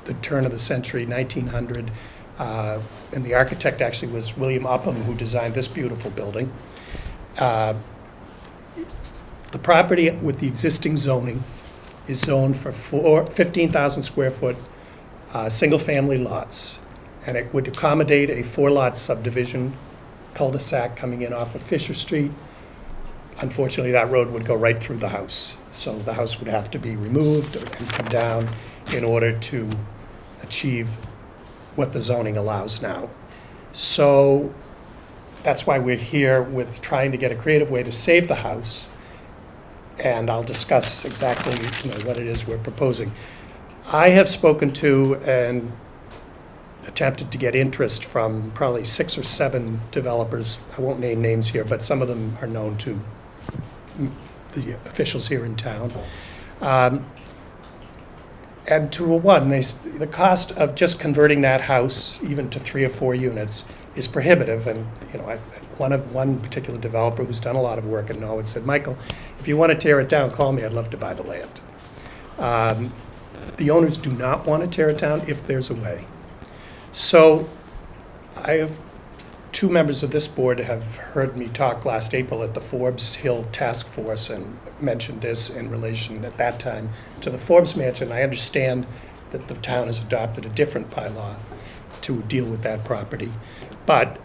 [SPEAKER 9] the turn of the century, 1900. And the architect actually was William Upham, who designed this beautiful building. The property with the existing zoning is zoned for 15,000 square foot single-family lots. And it would accommodate a 4-lot subdivision cul-de-sac coming in off of Fisher Street. Unfortunately, that road would go right through the house. So the house would have to be removed and come down in order to achieve what the zoning allows now. So that's why we're here with trying to get a creative way to save the house. And I'll discuss exactly what it is we're proposing. I have spoken to and attempted to get interest from probably 6 or 7 developers. I won't name names here, but some of them are known to the officials here in town. And to one, the cost of just converting that house, even to 3 or 4 units, is prohibitive. And one particular developer who's done a lot of work in Norwood said, "Michael, if you want to tear it down, call me. I'd love to buy the land." The owners do not want to tear it down if there's a way. So I have 2 members of this board have heard me talk last April at the Forbes Hill Task Force and mentioned this in relation at that time to the Forbes Mansion. I understand that the town has adopted a different bylaw to deal with that property. But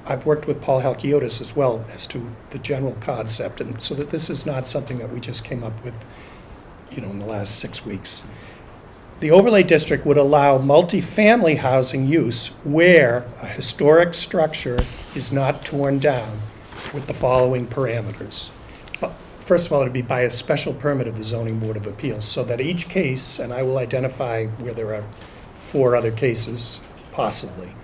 [SPEAKER 9] I've worked with Paul Halkiotis as well as to the general concept, and so that this is not something that we just came up with, in the last 6 weeks. The overlay district would allow multifamily housing use where a historic structure is not torn down with the following parameters. First of all, it would be by a special permit of the Zoning Board of Appeals, so that each case, and I will identify where there are 4 other cases, possibly,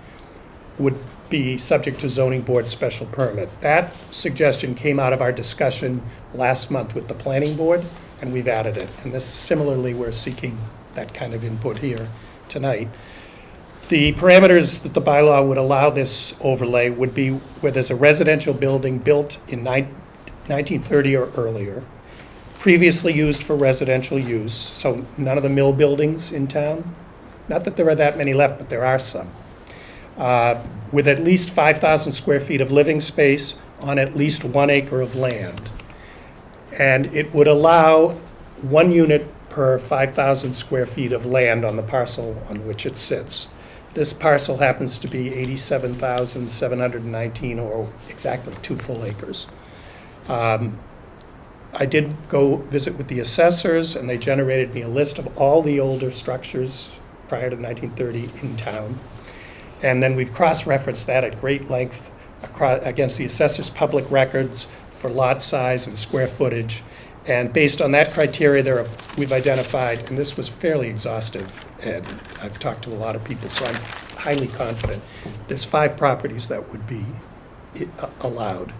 [SPEAKER 9] would be subject to zoning board special permit. That suggestion came out of our discussion last month with the planning board, and we've added it. And this, similarly, we're seeking that kind of input here tonight. The parameters that the bylaw would allow this overlay would be where there's a residential building built in 1930 or earlier, previously used for residential use, so none of the mill buildings in town. Not that there are that many left, but there are some. With at least 5,000 square feet of living space on at least 1 acre of land. And it would allow 1 unit per 5,000 square feet of land on the parcel on which it sits. This parcel happens to be 87,719, or exactly 2 full acres. I did go visit with the assessors, and they generated me a list of all the older structures prior to 1930 in town. And then we've cross-referenced that at great length against the assessor's public records for lot size and square footage. And based on that criteria, we've identified, and this was fairly exhaustive, and I've talked to a lot of people, so I'm highly confident, there's 5 properties that would be allowed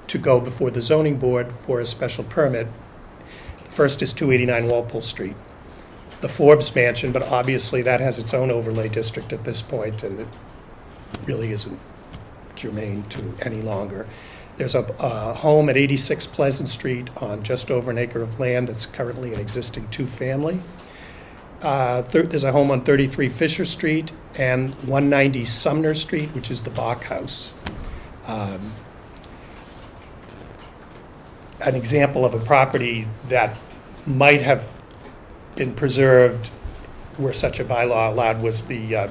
[SPEAKER 9] to go before the zoning board for a special permit. The first is 289 Walpole Street, the Forbes Mansion, but obviously that has its own overlay district at this point, and it really isn't germane to any longer. There's a home at 86 Pleasant Street on just over 1 acre of land that's currently an existing 2-family. There's a home on 33 Fisher Street and 190 Sumner Street, which is the Bach House. An example of a property that might have been preserved where such a bylaw allowed was the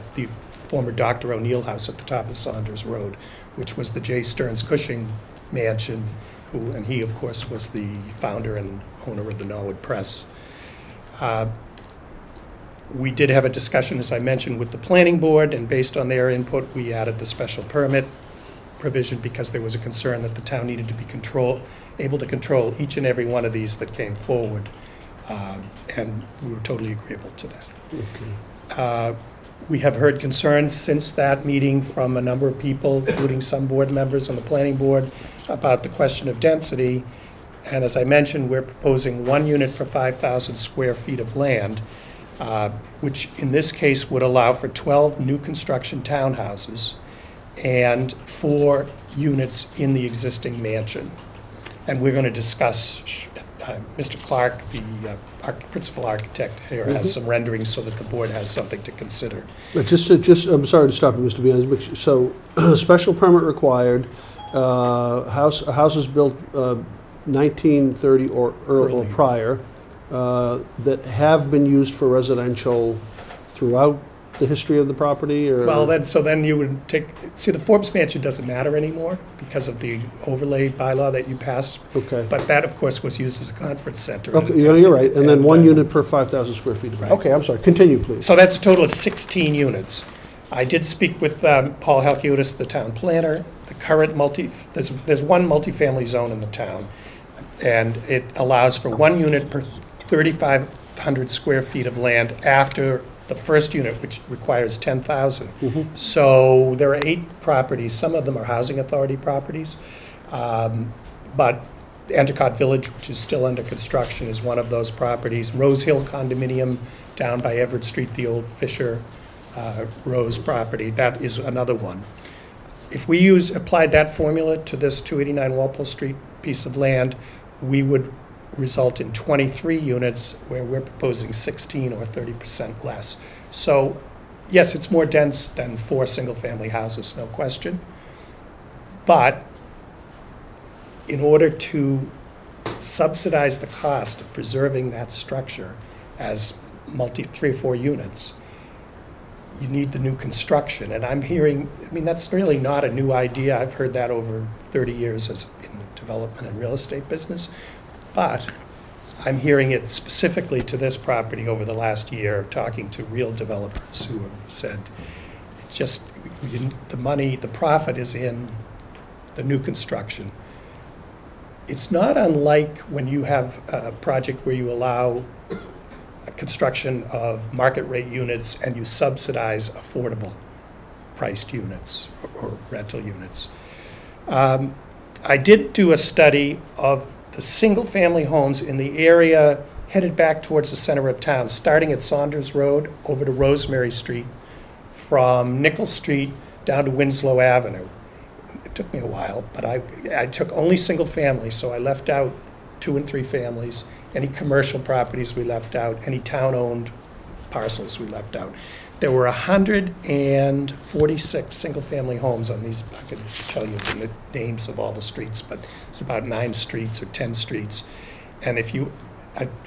[SPEAKER 9] former Dr. O'Neill House at the top of Saunders Road, which was the J. Stearns Cushing mansion, and he, of course, was the founder and owner of the Norwood Press. We did have a discussion, as I mentioned, with the planning board, and based on their input, we added the special permit provision because there was a concern that the town needed to be able to control each and every one of these that came forward. And we were totally agreeable to that. We have heard concerns since that meeting from a number of people, including some board members on the planning board, about the question of density. And as I mentioned, we're proposing 1 unit for 5,000 square feet of land, which in this case would allow for 12 new construction townhouses and 4 units in the existing mansion. And we're going to discuss, Mr. Clark, the principal architect here, has some renderings so that the board has something to consider.
[SPEAKER 1] I'm sorry to stop you, Mr. Vians, but so, special permit required, houses built 1930 or
[SPEAKER 9] Earlier.
[SPEAKER 1] prior, that have been used for residential throughout the history of the property, or?
[SPEAKER 9] Well, then you would see, the Forbes Mansion doesn't matter anymore because of the overlay bylaw that you passed.
[SPEAKER 1] Okay.
[SPEAKER 9] But that, of course, was used as a conference center.
[SPEAKER 1] Okay, yeah, you're right, and then 1
[SPEAKER 9] uh,
[SPEAKER 1] unit per 5,000 square feet.
[SPEAKER 9] Right.
[SPEAKER 1] Okay, I'm sorry, continue, please.
[SPEAKER 9] So that's a total of 16 units. I did speak with Paul Halkiotis, the town planner. The current there's one multifamily zone in the town, and it allows for 1 unit per 3,500 square feet of land after the first unit, which requires 10,000. So there are 8 properties. Some of them are housing authority properties, but Endicott Village, which is still under construction, is one of those properties. Rose Hill condominium down by Everett Street, the old Fisher Rose property, that is another one. If we applied that formula to this 289 Walpole Street piece of land, we would result in 23 units, where we're proposing 16 or 30% less. So, yes, it's more dense than 4 single-family houses, no question. But in order to subsidize the cost of preserving that structure as 3 or 4 units, you need the new construction. And I'm hearing, that's really not a new idea. I've heard that over 30 years in the development and real estate business. But I'm hearing it specifically to this property over the last year, talking to real developers who have said, the profit is in the new construction. It's not unlike when you have a project where you allow a construction of market rate units and you subsidize affordable priced units or rental units. I did do a study of the single-family homes in the area headed back towards the center of town, starting at Saunders Road over to Rosemary Street, from Nichols Street down to Winslow Avenue. It took me a while, but I took only single families, so I left out 2 and 3 families. Any commercial properties we left out, any town-owned parcels we left out. There were 146 single-family homes on these. I could tell you the names of all the streets, but it's about 9 streets or 10 streets. And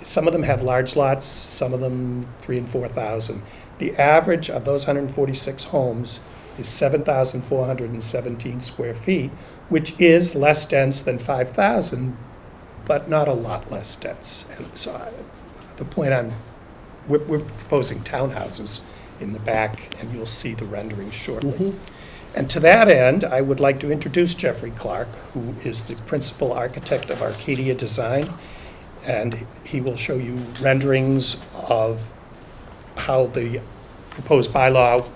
[SPEAKER 9] some of them have large lots, some of them 3,000 and 4,000. The average of those 146 homes is 7,417 square feet, which is less dense than 5,000, but not a lot less dense. And so the point we're proposing townhouses in the back, and you'll see the rendering shortly. And to that end, I would like to introduce Jeffrey Clark, who is the principal architect of Arcadia Design, and he will show you renderings of how the proposed bylaw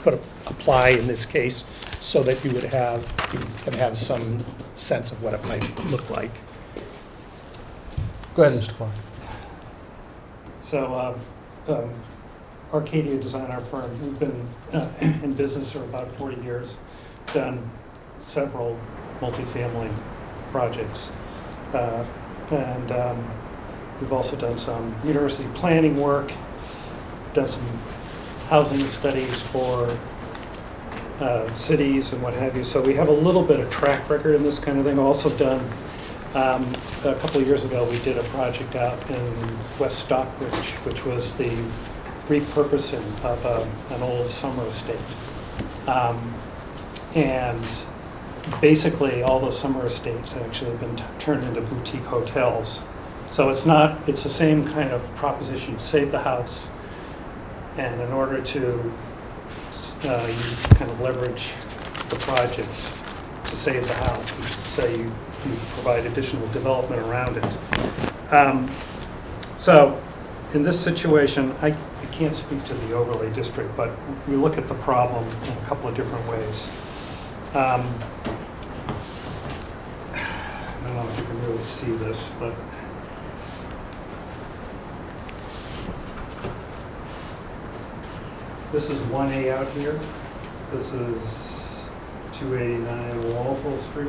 [SPEAKER 9] could apply in this case, so that you can have some sense of what it might look like.
[SPEAKER 1] Go ahead, Mr. Clark.
[SPEAKER 10] So, Arcadia Design, our firm, we've been in business for about 40 years, done several multifamily projects. And we've also done some university planning work, done some housing studies for cities and what have you. So we have a little bit of track record in this kind of thing. Also done, a couple of years ago, we did a project out in West Stockbridge, which was the repurposing of an old summer estate. And basically all those summer estates actually have been turned into boutique hotels. So it's the same kind of proposition. You save the house, and in order to you kind of leverage the project to save the house, which is to say you provide additional development around it. So, in this situation, I can't speak to the overlay district, but we look at the problem in a couple of different ways. I don't know if you can really see this, but this is 1A out here. This is 289 Walpole Street.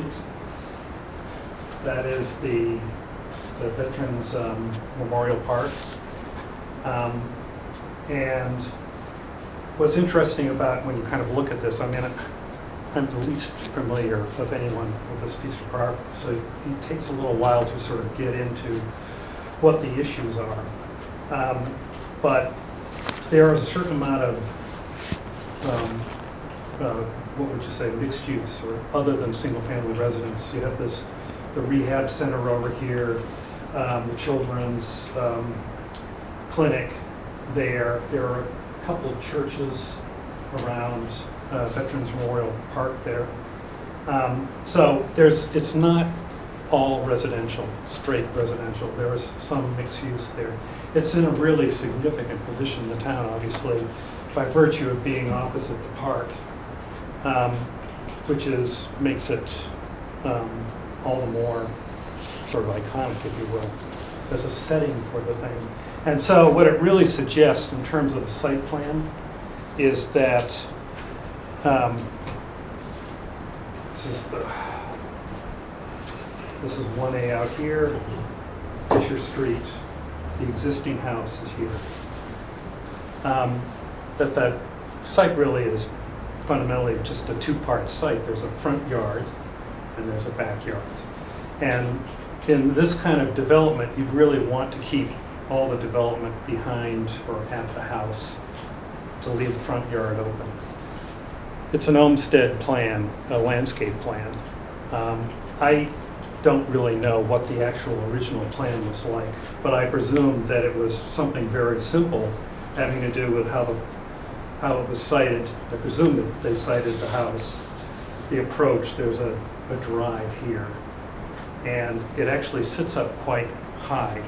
[SPEAKER 10] That is the Veterans Memorial Park. And what's interesting about when you kind of look at this, I mean, I'm the least familiar of anyone with this piece of property, so it takes a little while to sort of get into what the issues are. But there is a certain amount of, what would you say, mixed use, or other than single-family residence. You have the rehab center over here, the children's clinic there. There are a couple of churches around Veterans Memorial Park there. So it's not all residential, straight residential. There is some mixed use there. It's in a really significant position in the town, obviously, by virtue of being opposite the park, which makes it all the more sort of iconic, if you will, as a setting for the thing. And so what it really suggests in terms of the site plan is that this is 1A out here, Fisher Street. The existing house is here. That site really is fundamentally just a two-part site. There's a front yard and there's a backyard. And in this kind of development, you'd really want to keep all the development behind or at the house to leave the front yard open. It's an Olmsted plan, a landscape plan. I don't really know what the actual original plan was like, but I presume that it was something very simple having to do with how it was sited. I presume that they sited the house. The approach, there's a drive here, and it actually sits up quite high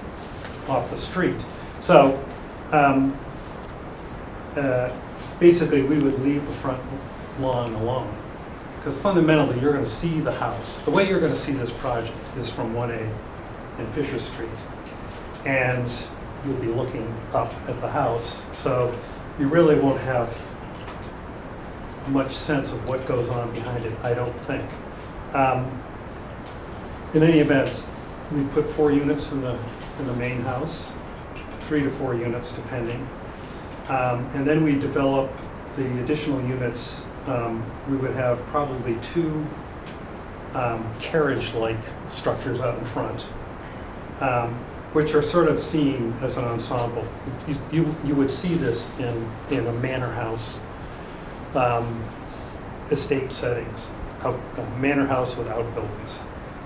[SPEAKER 10] off the street. So basically we would leave the front lawn alone, because fundamentally you're going to see the house. The way you're going to see this project is from 1A and Fisher Street, and you'll be looking up at the house, so you really won't have much sense of what goes on behind it, I don't think. In any event, we put 4 units in the main house, 3 to 4 units depending. And then we develop the additional units. We would have probably 2 carriage-like structures out in front, which are sort of seen as an ensemble. You would see this in a manor house estate settings, a manor house with outbuildings.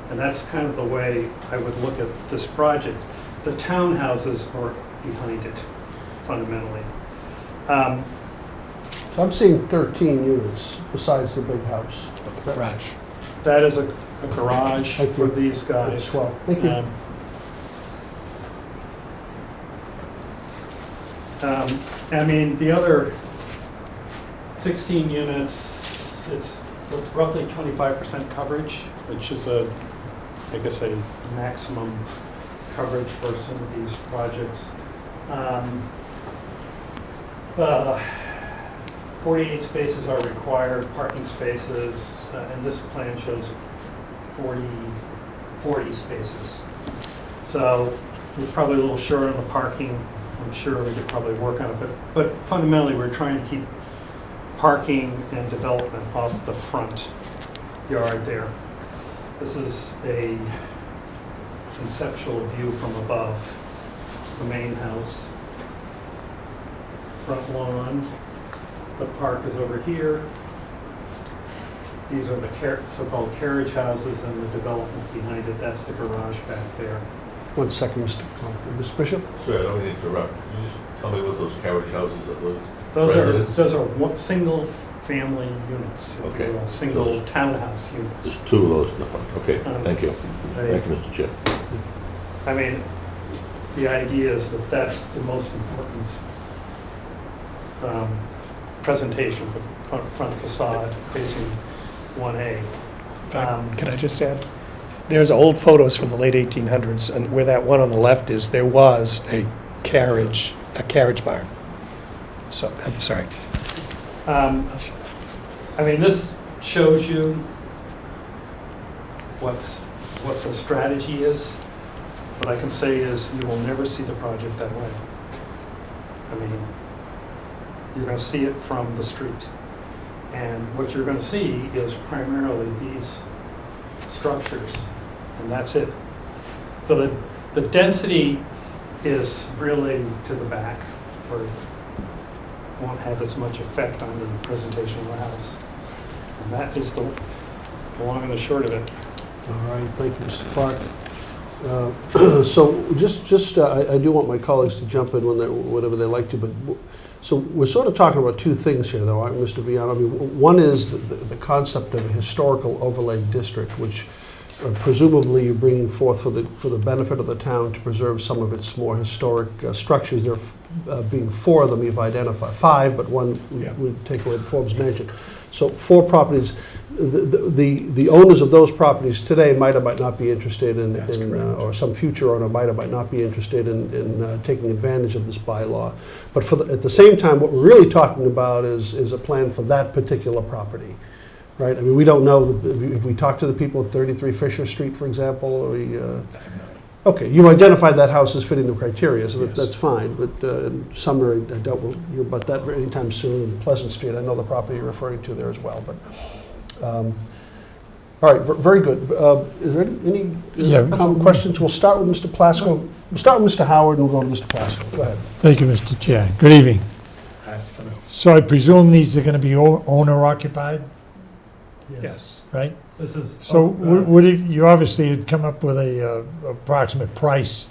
[SPEAKER 10] And that's kind of the way I would look at this project. The townhouses are behind it, fundamentally.
[SPEAKER 1] So I'm seeing 13 units besides the big house.
[SPEAKER 5] Garage.
[SPEAKER 10] That is a garage
[SPEAKER 1] Thank
[SPEAKER 10] for
[SPEAKER 1] you.
[SPEAKER 10] these guys.
[SPEAKER 1] That's 12. Thank you.
[SPEAKER 10] I mean, the other 16 units, it's roughly 25% coverage, which is I guess a maximum coverage for some of these projects. 48 spaces are required, parking spaces, and this plan shows 40 spaces. So we're probably a little short on the parking. I'm sure we could probably work on it, but fundamentally we're trying to keep parking and development off the front yard there. This is a conceptual view from above. It's the main house. Front lawn. The park is over here. These are the so-called carriage houses, and the development behind it, that's the garage back there.
[SPEAKER 1] 1 second, Mr. Bishop.
[SPEAKER 8] Sorry, I don't mean to interrupt. Can you just tell me what those carriage houses are?
[SPEAKER 10] Those are single family units, if you
[SPEAKER 8] Okay.
[SPEAKER 10] will, single townhouse units.
[SPEAKER 8] There's 2 of those in the front. Okay, thank you.
[SPEAKER 10] They-
[SPEAKER 8] Thank you, Mr. Chair.
[SPEAKER 10] I mean, the idea is that that's the most important presentation, the front facade facing 1A.
[SPEAKER 9] In fact, can I just add? There's old photos from the late 1800s, and where that one on the left is, there was a carriage barn. So, I'm sorry.
[SPEAKER 10] I mean, this shows you what the strategy is. What I can say is you will never see the project that way. I mean, you're going to see it from the street. And what you're going to see is primarily these structures, and that's it. So the density is really to the back, where it won't have as much effect on the presentation of the house. And that is the long and the short of it.
[SPEAKER 1] All right, thank you, Mr. Clark. So I do want my colleagues to jump in whenever they like to, but so we're sort of talking about two things here, though, aren't we, Mr. Viano? I mean, one is the concept of a historical overlay district, which presumably you're bringing forth for the benefit of the town to preserve some of its more historic structures. There being 4 of them you've identified, 5, but one would take away the Forbes Mansion. So 4 properties. The owners of those properties today might or might not be interested in or some future owner might or might not be interested in taking advantage of this bylaw. But at the same time, what we're really talking about is a plan for that particular property, right? I mean, we don't know, if we talk to the people at 33 Fisher Street, for example, okay, you identified that house as fitting the criteria, so that's fine, but Sumner, I doubt we'll hear about that anytime soon. In Pleasant Street, I know the property you're referring to there as well, but. All right, very good. Is there any common questions? We'll start with Mr. Plasko. We'll start with Mr. Howard and we'll go to Mr. Plasko. Go ahead.
[SPEAKER 6] Thank you, Mr. Chair. Good evening. So I presume these are going to be owner occupied,
[SPEAKER 9] Yes.
[SPEAKER 6] right?
[SPEAKER 10] This is.
[SPEAKER 6] So you obviously had come up with a approximate price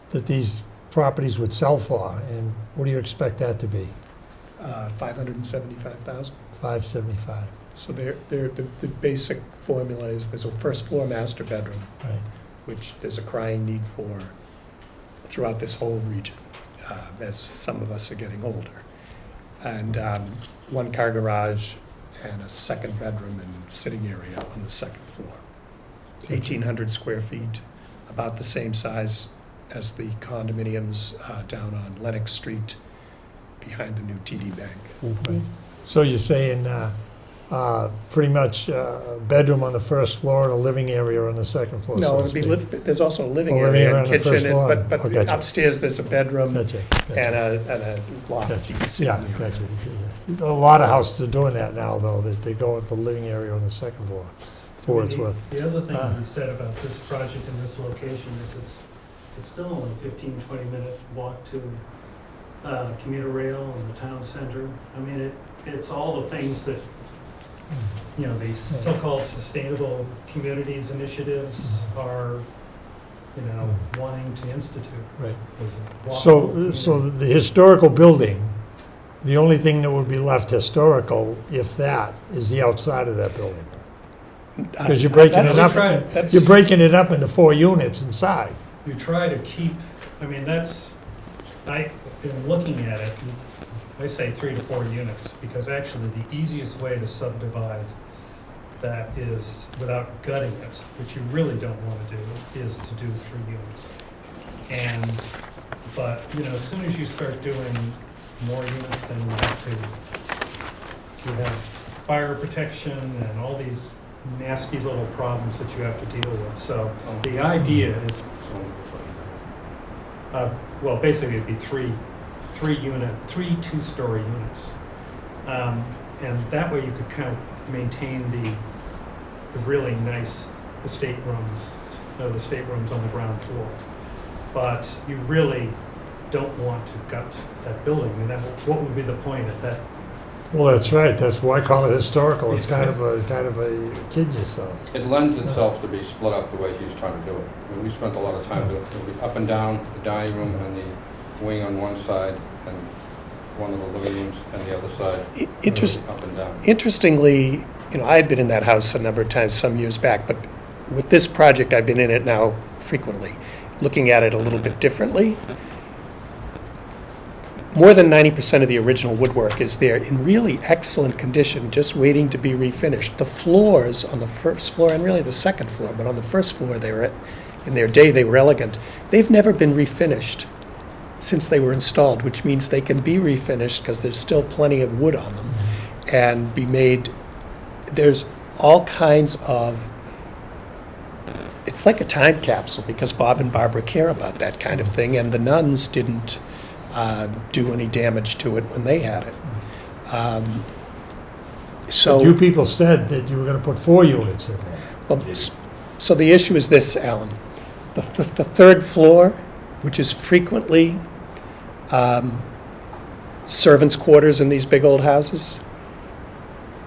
[SPEAKER 6] that these properties would sell for, and what do you expect that to be?
[SPEAKER 9] 575,000.
[SPEAKER 6] 575,
[SPEAKER 9] So the basic formula is there's a first floor master bedroom,
[SPEAKER 6] right?
[SPEAKER 9] which there's a crying need for throughout this whole region, as some of us are getting older. And 1 car garage and a second bedroom and sitting area on the second floor. 1,800 square feet, about the same size as the condominiums down on Lenox Street behind the new TD Bank.
[SPEAKER 6] Right. So you're saying pretty much a bedroom on the first floor and a living area on the second floor?
[SPEAKER 9] No,
[SPEAKER 6] so to
[SPEAKER 9] it'd be
[SPEAKER 6] speak.
[SPEAKER 9] there's also a living
[SPEAKER 6] Oh, living
[SPEAKER 9] area
[SPEAKER 6] area
[SPEAKER 9] and
[SPEAKER 6] on the first
[SPEAKER 9] kitchen,
[SPEAKER 6] floor.
[SPEAKER 9] but
[SPEAKER 6] Oh, gotcha.
[SPEAKER 9] upstairs there's a bedroom
[SPEAKER 6] Gotcha.
[SPEAKER 9] and a loft.
[SPEAKER 6] Gotcha.
[SPEAKER 9] you can sit
[SPEAKER 6] Yeah,
[SPEAKER 9] in the area.
[SPEAKER 6] gotcha. A lot of houses are doing that now, though, that they go with the living area on the second floor, for what it's worth.
[SPEAKER 10] The other thing we said about this project and this location is it's still only a 15-20-minute walk to commuter rail and the town center. I mean, it's all the things that, you know, these so-called sustainable communities initiatives are, you know, wanting to institute.
[SPEAKER 6] Right.
[SPEAKER 10] Is a walkable
[SPEAKER 6] So
[SPEAKER 10] community.
[SPEAKER 6] the historical building, the only thing that would be left historical, if that, is the outside of that building. Because you're breaking it up,
[SPEAKER 9] That's-
[SPEAKER 6] you're breaking it up into 4 units inside.
[SPEAKER 10] You try to keep, I mean, in looking at it, I say 3 to 4 units, because actually the easiest way to subdivide that is, without gutting it, which you really don't want to do, is to do 3 units. But, you know, as soon as you start doing more units, then you have fire protection and all these nasty little problems that you have to deal with. So the idea is, well, basically it'd be three 2-story units. And that way you could kind of maintain the really nice estate rooms, the staterooms on the ground floor. But you really don't want to gut that building. I mean, what would be the point of that?
[SPEAKER 6] Well, that's right, that's why I call it historical, it's kind of a kid yourself.
[SPEAKER 11] It lends itself to be split up the way he's trying to do it. I mean, we spent a lot of time doing it. It'll be up and down, the dining room and the wing on one side, and one of the living rooms on the other side. Up and down.
[SPEAKER 9] Interestingly, you know, I had been in that house a number of times some years back, but with this project, I've been in it now frequently. looking at it a little bit differently. More than 90% of the original woodwork is there in really excellent condition, just waiting to be refinished. The floors on the first floor, and really the second floor, but on the first floor, in their day, they were elegant. They've never been refinished since they were installed, which means they can be refinished because there's still plenty of wood on them and be made. There's all kinds of, it's like a time capsule because Bob and Barbara care about that kind of thing, and the nuns didn't do any damage to it when they had it. So
[SPEAKER 6] You people said that you were gonna put 4 units in there.
[SPEAKER 9] well, so the issue is this, Alan. The third floor, which is frequently servants' quarters in these big old houses,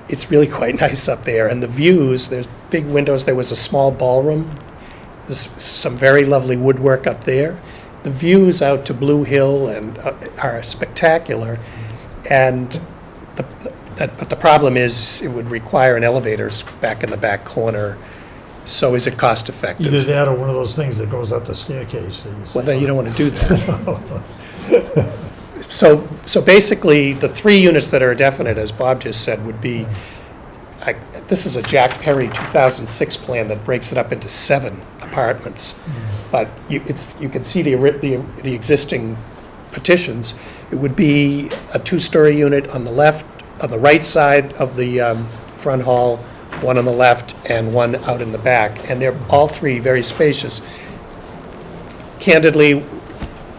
[SPEAKER 9] it's really quite nice up there. And the views, there's big windows. There was a small ballroom. There's some very lovely woodwork up there. The views out to Blue Hill and are spectacular. And but the problem is it would require an elevator back in the back corner. So is it cost effective?
[SPEAKER 6] Either that or one of those things that goes up the staircase.
[SPEAKER 9] Well, then you don't want to do that. So basically, the 3 units that are definite, as Bob just said, would be, this is a Jack Perry 2006 plan that breaks it up into 7 apartments. But you can see the existing petitions. It would be a 2-story unit on the right side of the front hall, 1 on the left, and 1 out in the back. And they're all 3 very spacious. Candidly,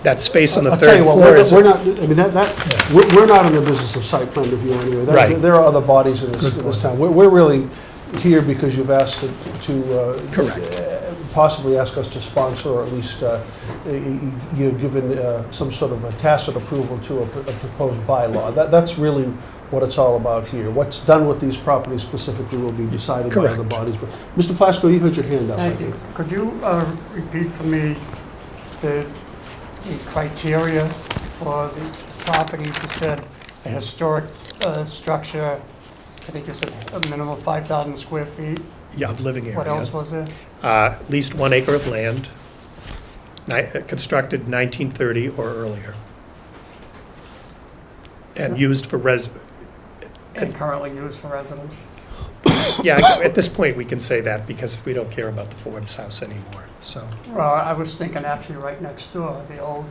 [SPEAKER 9] that space on the
[SPEAKER 1] I'll tell
[SPEAKER 9] third
[SPEAKER 1] you what,
[SPEAKER 9] floor is.
[SPEAKER 1] we're not, I mean, we're not in the business of site plan review anyway.
[SPEAKER 9] Right.
[SPEAKER 1] There are other bodies in this town. We're really here because you've asked to
[SPEAKER 9] Correct.
[SPEAKER 1] possibly ask us to sponsor, or at least you've given some sort of a tacit approval to a proposed bylaw. That's really what it's all about here. What's done with these properties specifically will be decided by other
[SPEAKER 9] Correct.
[SPEAKER 1] bodies. But Mr. Plasko, you had your hand up. I
[SPEAKER 2] Thank you.
[SPEAKER 1] think.
[SPEAKER 2] Could you repeat for me the criteria for the properties? You said a historic structure, I think you said a minimum of 5,000 square feet.
[SPEAKER 9] Yeah, living area.
[SPEAKER 2] What else was there?
[SPEAKER 9] At least 1 acre of land, constructed 1930 or earlier, and used for
[SPEAKER 2] And currently used for residence?
[SPEAKER 9] yeah, at this point, we can say that because we don't care about the Forbes house anymore, so.
[SPEAKER 2] Well, I was thinking actually right next door, the old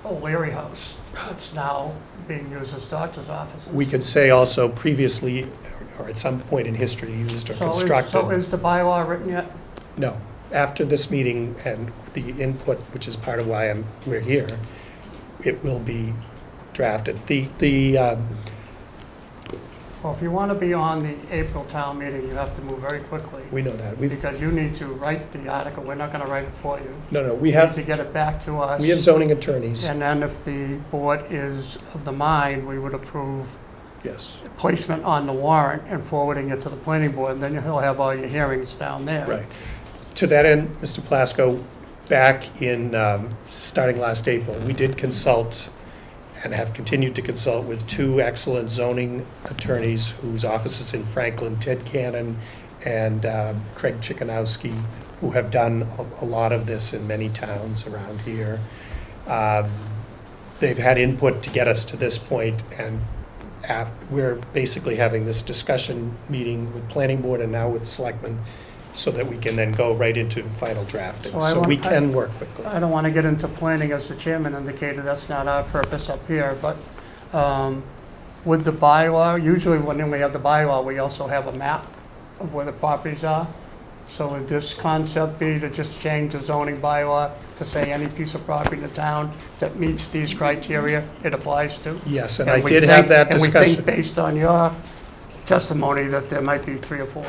[SPEAKER 2] O'Leary house. It's now being used as doctor's offices.
[SPEAKER 9] We could say also previously, or at some point in history, used or
[SPEAKER 2] So
[SPEAKER 9] constructed.
[SPEAKER 2] is the bylaw written yet?
[SPEAKER 9] No, after this meeting and the input, which is part of why we're here, it will be drafted.
[SPEAKER 2] Well, if you want to be on the April town meeting, you have to move very quickly.
[SPEAKER 9] We know that.
[SPEAKER 2] Because you need to write the article. We're not going to write it for you.
[SPEAKER 9] No,
[SPEAKER 2] You need to get it back to us.
[SPEAKER 9] we have zoning attorneys,
[SPEAKER 2] And then if the board is of the mind, we would approve
[SPEAKER 9] yes,
[SPEAKER 2] placement on the warrant and forwarding it to the planning board, and then he'll have all your hearings down there.
[SPEAKER 9] right. To that end, Mr. Plasko, back in, starting last April, we did consult and have continued to consult with 2 excellent zoning attorneys whose office is in Franklin, Ted Cannon and Craig Chickanowski, who have done a lot of this in many towns around here. They've had input to get us to this point, and we're basically having this discussion meeting with planning board and now with selectmen, so that we can then go right into final drafting. So we can work quickly.
[SPEAKER 2] I don't want to get into planning, as the chairman indicated, that's not our purpose up here, but with the bylaw, usually when we have the bylaw, we also have a map of where the properties are. So would this concept be to just change the zoning bylaw to say any piece of property in the town that meets these criteria, it applies to?
[SPEAKER 9] Yes, and I
[SPEAKER 2] we
[SPEAKER 9] did have
[SPEAKER 2] think-
[SPEAKER 9] that
[SPEAKER 2] And we
[SPEAKER 9] discussion.
[SPEAKER 2] think, based on your testimony, that there might be 3 or 4.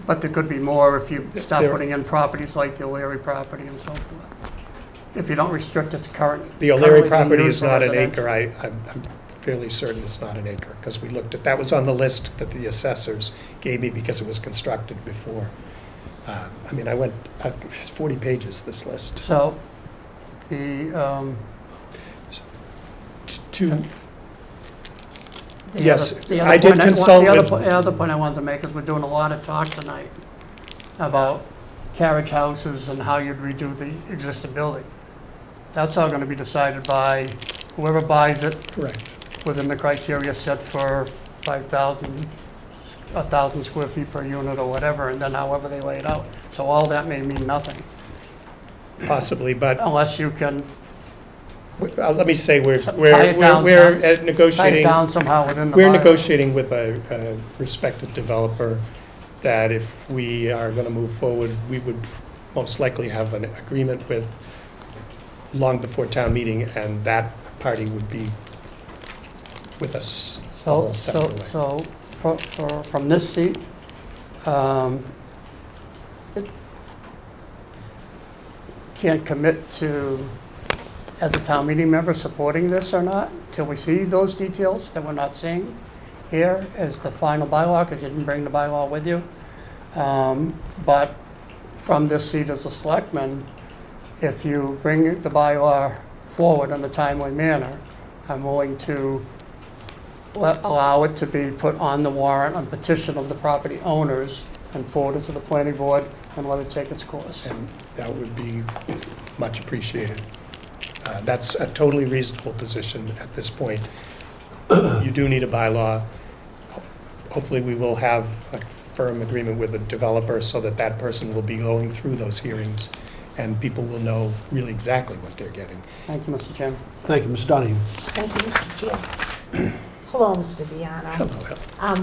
[SPEAKER 2] But there could be more if you start
[SPEAKER 9] There-
[SPEAKER 2] putting in properties like the O'Leary property and so forth. If you don't restrict its current.
[SPEAKER 9] The O'Leary
[SPEAKER 2] currently being
[SPEAKER 9] property
[SPEAKER 2] used
[SPEAKER 9] is
[SPEAKER 2] for
[SPEAKER 9] not an
[SPEAKER 2] residential.
[SPEAKER 9] acre. I'm fairly certain it's not an acre, because we looked at, that was on the list that the assessors gave me because it was constructed before. I mean, it's 40 pages, this list.
[SPEAKER 2] So, the,
[SPEAKER 9] To,
[SPEAKER 2] the
[SPEAKER 9] Yes,
[SPEAKER 2] other- the
[SPEAKER 9] I
[SPEAKER 2] other
[SPEAKER 9] did
[SPEAKER 2] point
[SPEAKER 9] consult
[SPEAKER 2] the other
[SPEAKER 9] with-
[SPEAKER 2] po- The other point I wanted to make is we're doing a lot of talk tonight. about carriage houses and how you'd redo the existing building. That's all gonna be decided by whoever buys it
[SPEAKER 9] Correct.
[SPEAKER 2] within the criteria set for 5,000, 1,000 square feet per unit or whatever, and then however they lay it out. So all that may mean nothing,
[SPEAKER 9] Possibly, but
[SPEAKER 2] unless you can
[SPEAKER 9] let me say, we're
[SPEAKER 2] Tie it down some. Tie it
[SPEAKER 9] negotiating.
[SPEAKER 2] down somehow within the
[SPEAKER 9] We're
[SPEAKER 2] bylaw.
[SPEAKER 9] negotiating with a respected developer that if we are going to move forward, we would most likely have an agreement with long before town meeting, and that party would be with us the
[SPEAKER 2] So,
[SPEAKER 9] whole second way.
[SPEAKER 2] from this seat, it can't commit to, as a town meeting member, supporting this or not, till we see those details that we're not seeing here as the final bylaw, because you didn't bring the bylaw with you. But from this seat as a selectman, if you bring the bylaw forward in a timely manner, I'm willing to allow it to be put on the warrant on petition of the property owners and forward it to the planning board and let it take its course.
[SPEAKER 9] And that would be much appreciated. That's a totally reasonable position at this point. You do need a bylaw. Hopefully, we will have a firm agreement with the developer so that that person will be going through those hearings and people will know really exactly what they're getting.
[SPEAKER 2] Thank you, Mr. Chairman.
[SPEAKER 1] Thank you, Ms. Donahue.
[SPEAKER 4] Thank you, Mr. Chair. Hello, Mr. Viano.
[SPEAKER 9] Hello,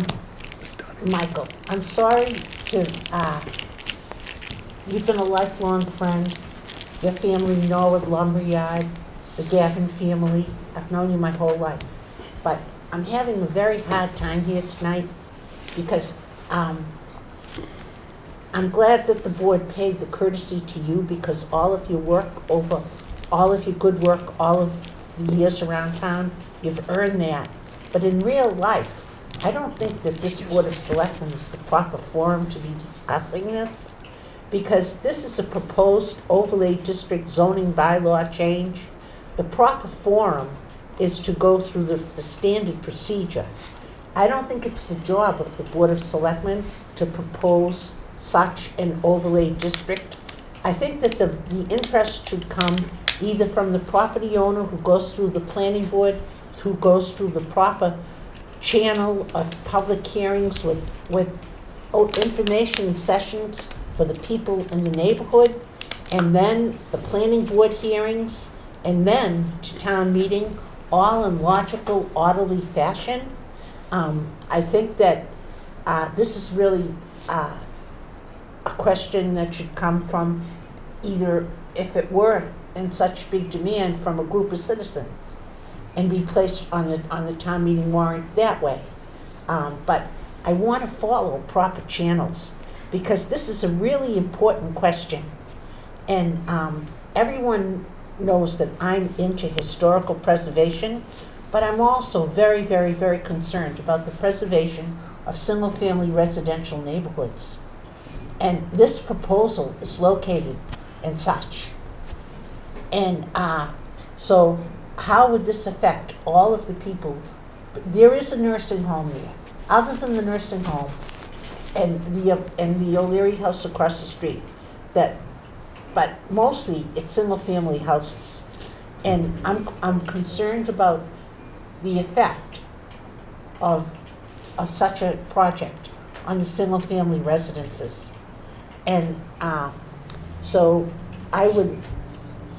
[SPEAKER 9] Ms. Donahue.
[SPEAKER 4] Michael, I'm sorry to, you've been a lifelong friend. Your family, Norwood Lumberyard, the Gavin family, I've known you my whole life. But I'm having a very hard time here tonight because I'm glad that the board paid the courtesy to you because all of your work over, all of your good work, all of the years around town, you've earned that. But in real life, I don't think that this Board of Selectmen is the proper forum to be discussing this, because this is a proposed overlay district zoning bylaw change. The proper forum is to go through the standard procedure. I don't think it's the job of the Board of Selectmen to propose such an overlay district. I think that the interest should come either from the property owner who goes through the planning board, who goes through the proper channel of public hearings with information sessions for the people in the neighborhood, and then the planning board hearings, and then to town meeting, all in logical, orderly fashion. I think that this is really a question that should come from either, if it were in such big demand, from a group of citizens and be placed on the town meeting warrant that way. But I want to follow proper channels because this is a really important question. And everyone knows that I'm into historical preservation, but I'm also very, very, very concerned about the preservation of single-family residential neighborhoods. And this proposal is located in such. And so how would this affect all of the people? There is a nursing home there. Other than the nursing home and the O'Leary house across the street, but mostly it's single-family houses. And I'm concerned about the effect of such a project on the single-family residences. And so I would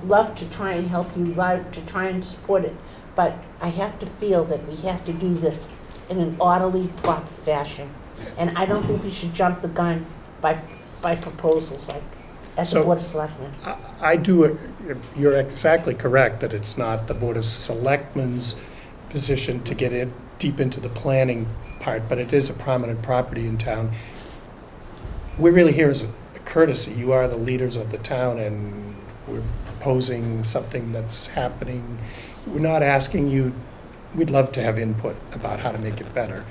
[SPEAKER 4] love to try and help you, to try and support it, but I have to feel that we have to do this in an orderly, proper fashion. And I don't think we should jump the gun by proposals like at the
[SPEAKER 9] So,
[SPEAKER 4] Board of Selectmen.
[SPEAKER 9] I do, you're exactly correct that it's not the Board of Selectmen's position to get in deep into the planning part, but it is a prominent property in town. We're really here as a courtesy. You are the leaders of the town, and we're proposing something that's happening. We're not asking you, we'd love to have input about how to make it better.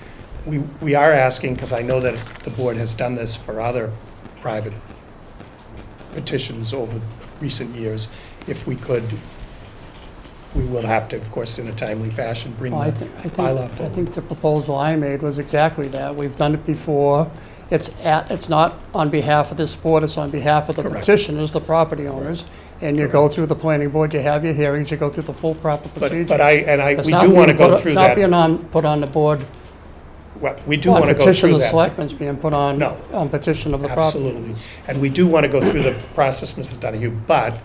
[SPEAKER 9] We are asking, because I know that the board has done this for other private petitions over recent years, if we could, we will have to, of course, in a timely fashion, bring
[SPEAKER 2] Well,
[SPEAKER 9] the bylaw
[SPEAKER 2] I
[SPEAKER 9] forward.
[SPEAKER 2] think the proposal I made was exactly that. We've done it before, it's not on behalf of this board, it's on behalf of the
[SPEAKER 9] Correct.
[SPEAKER 2] petitioners, the property owners. And you go through the planning board, you have your hearings, you go through the full proper procedure.
[SPEAKER 9] But
[SPEAKER 2] It's
[SPEAKER 9] we
[SPEAKER 2] not
[SPEAKER 9] do want to
[SPEAKER 2] being
[SPEAKER 9] go
[SPEAKER 2] put-
[SPEAKER 9] through
[SPEAKER 2] It's not
[SPEAKER 9] that.
[SPEAKER 2] being put on the board.
[SPEAKER 9] Well, we do
[SPEAKER 2] On
[SPEAKER 9] want to go
[SPEAKER 2] petition
[SPEAKER 9] through
[SPEAKER 2] of the
[SPEAKER 9] that.
[SPEAKER 2] selectmen's being put on,
[SPEAKER 9] No.
[SPEAKER 2] on petition of the property
[SPEAKER 9] Absolutely.
[SPEAKER 2] owners.
[SPEAKER 9] And we do want to go through the process, Mrs. Donahue, but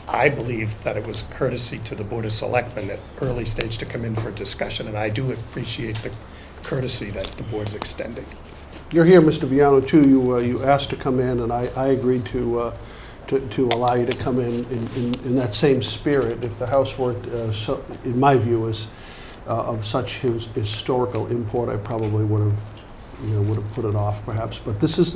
[SPEAKER 9] I believe that it was courtesy to the Board of Selectmen at early stage to come in for a discussion, and I do appreciate the courtesy that the board's extending.
[SPEAKER 1] You're here, Mr. Viano, too. You asked to come in, and I agreed to allow you to come in that same spirit. If the house weren't, so, in my view, is of such historical import, I probably would have put it off, perhaps. But this is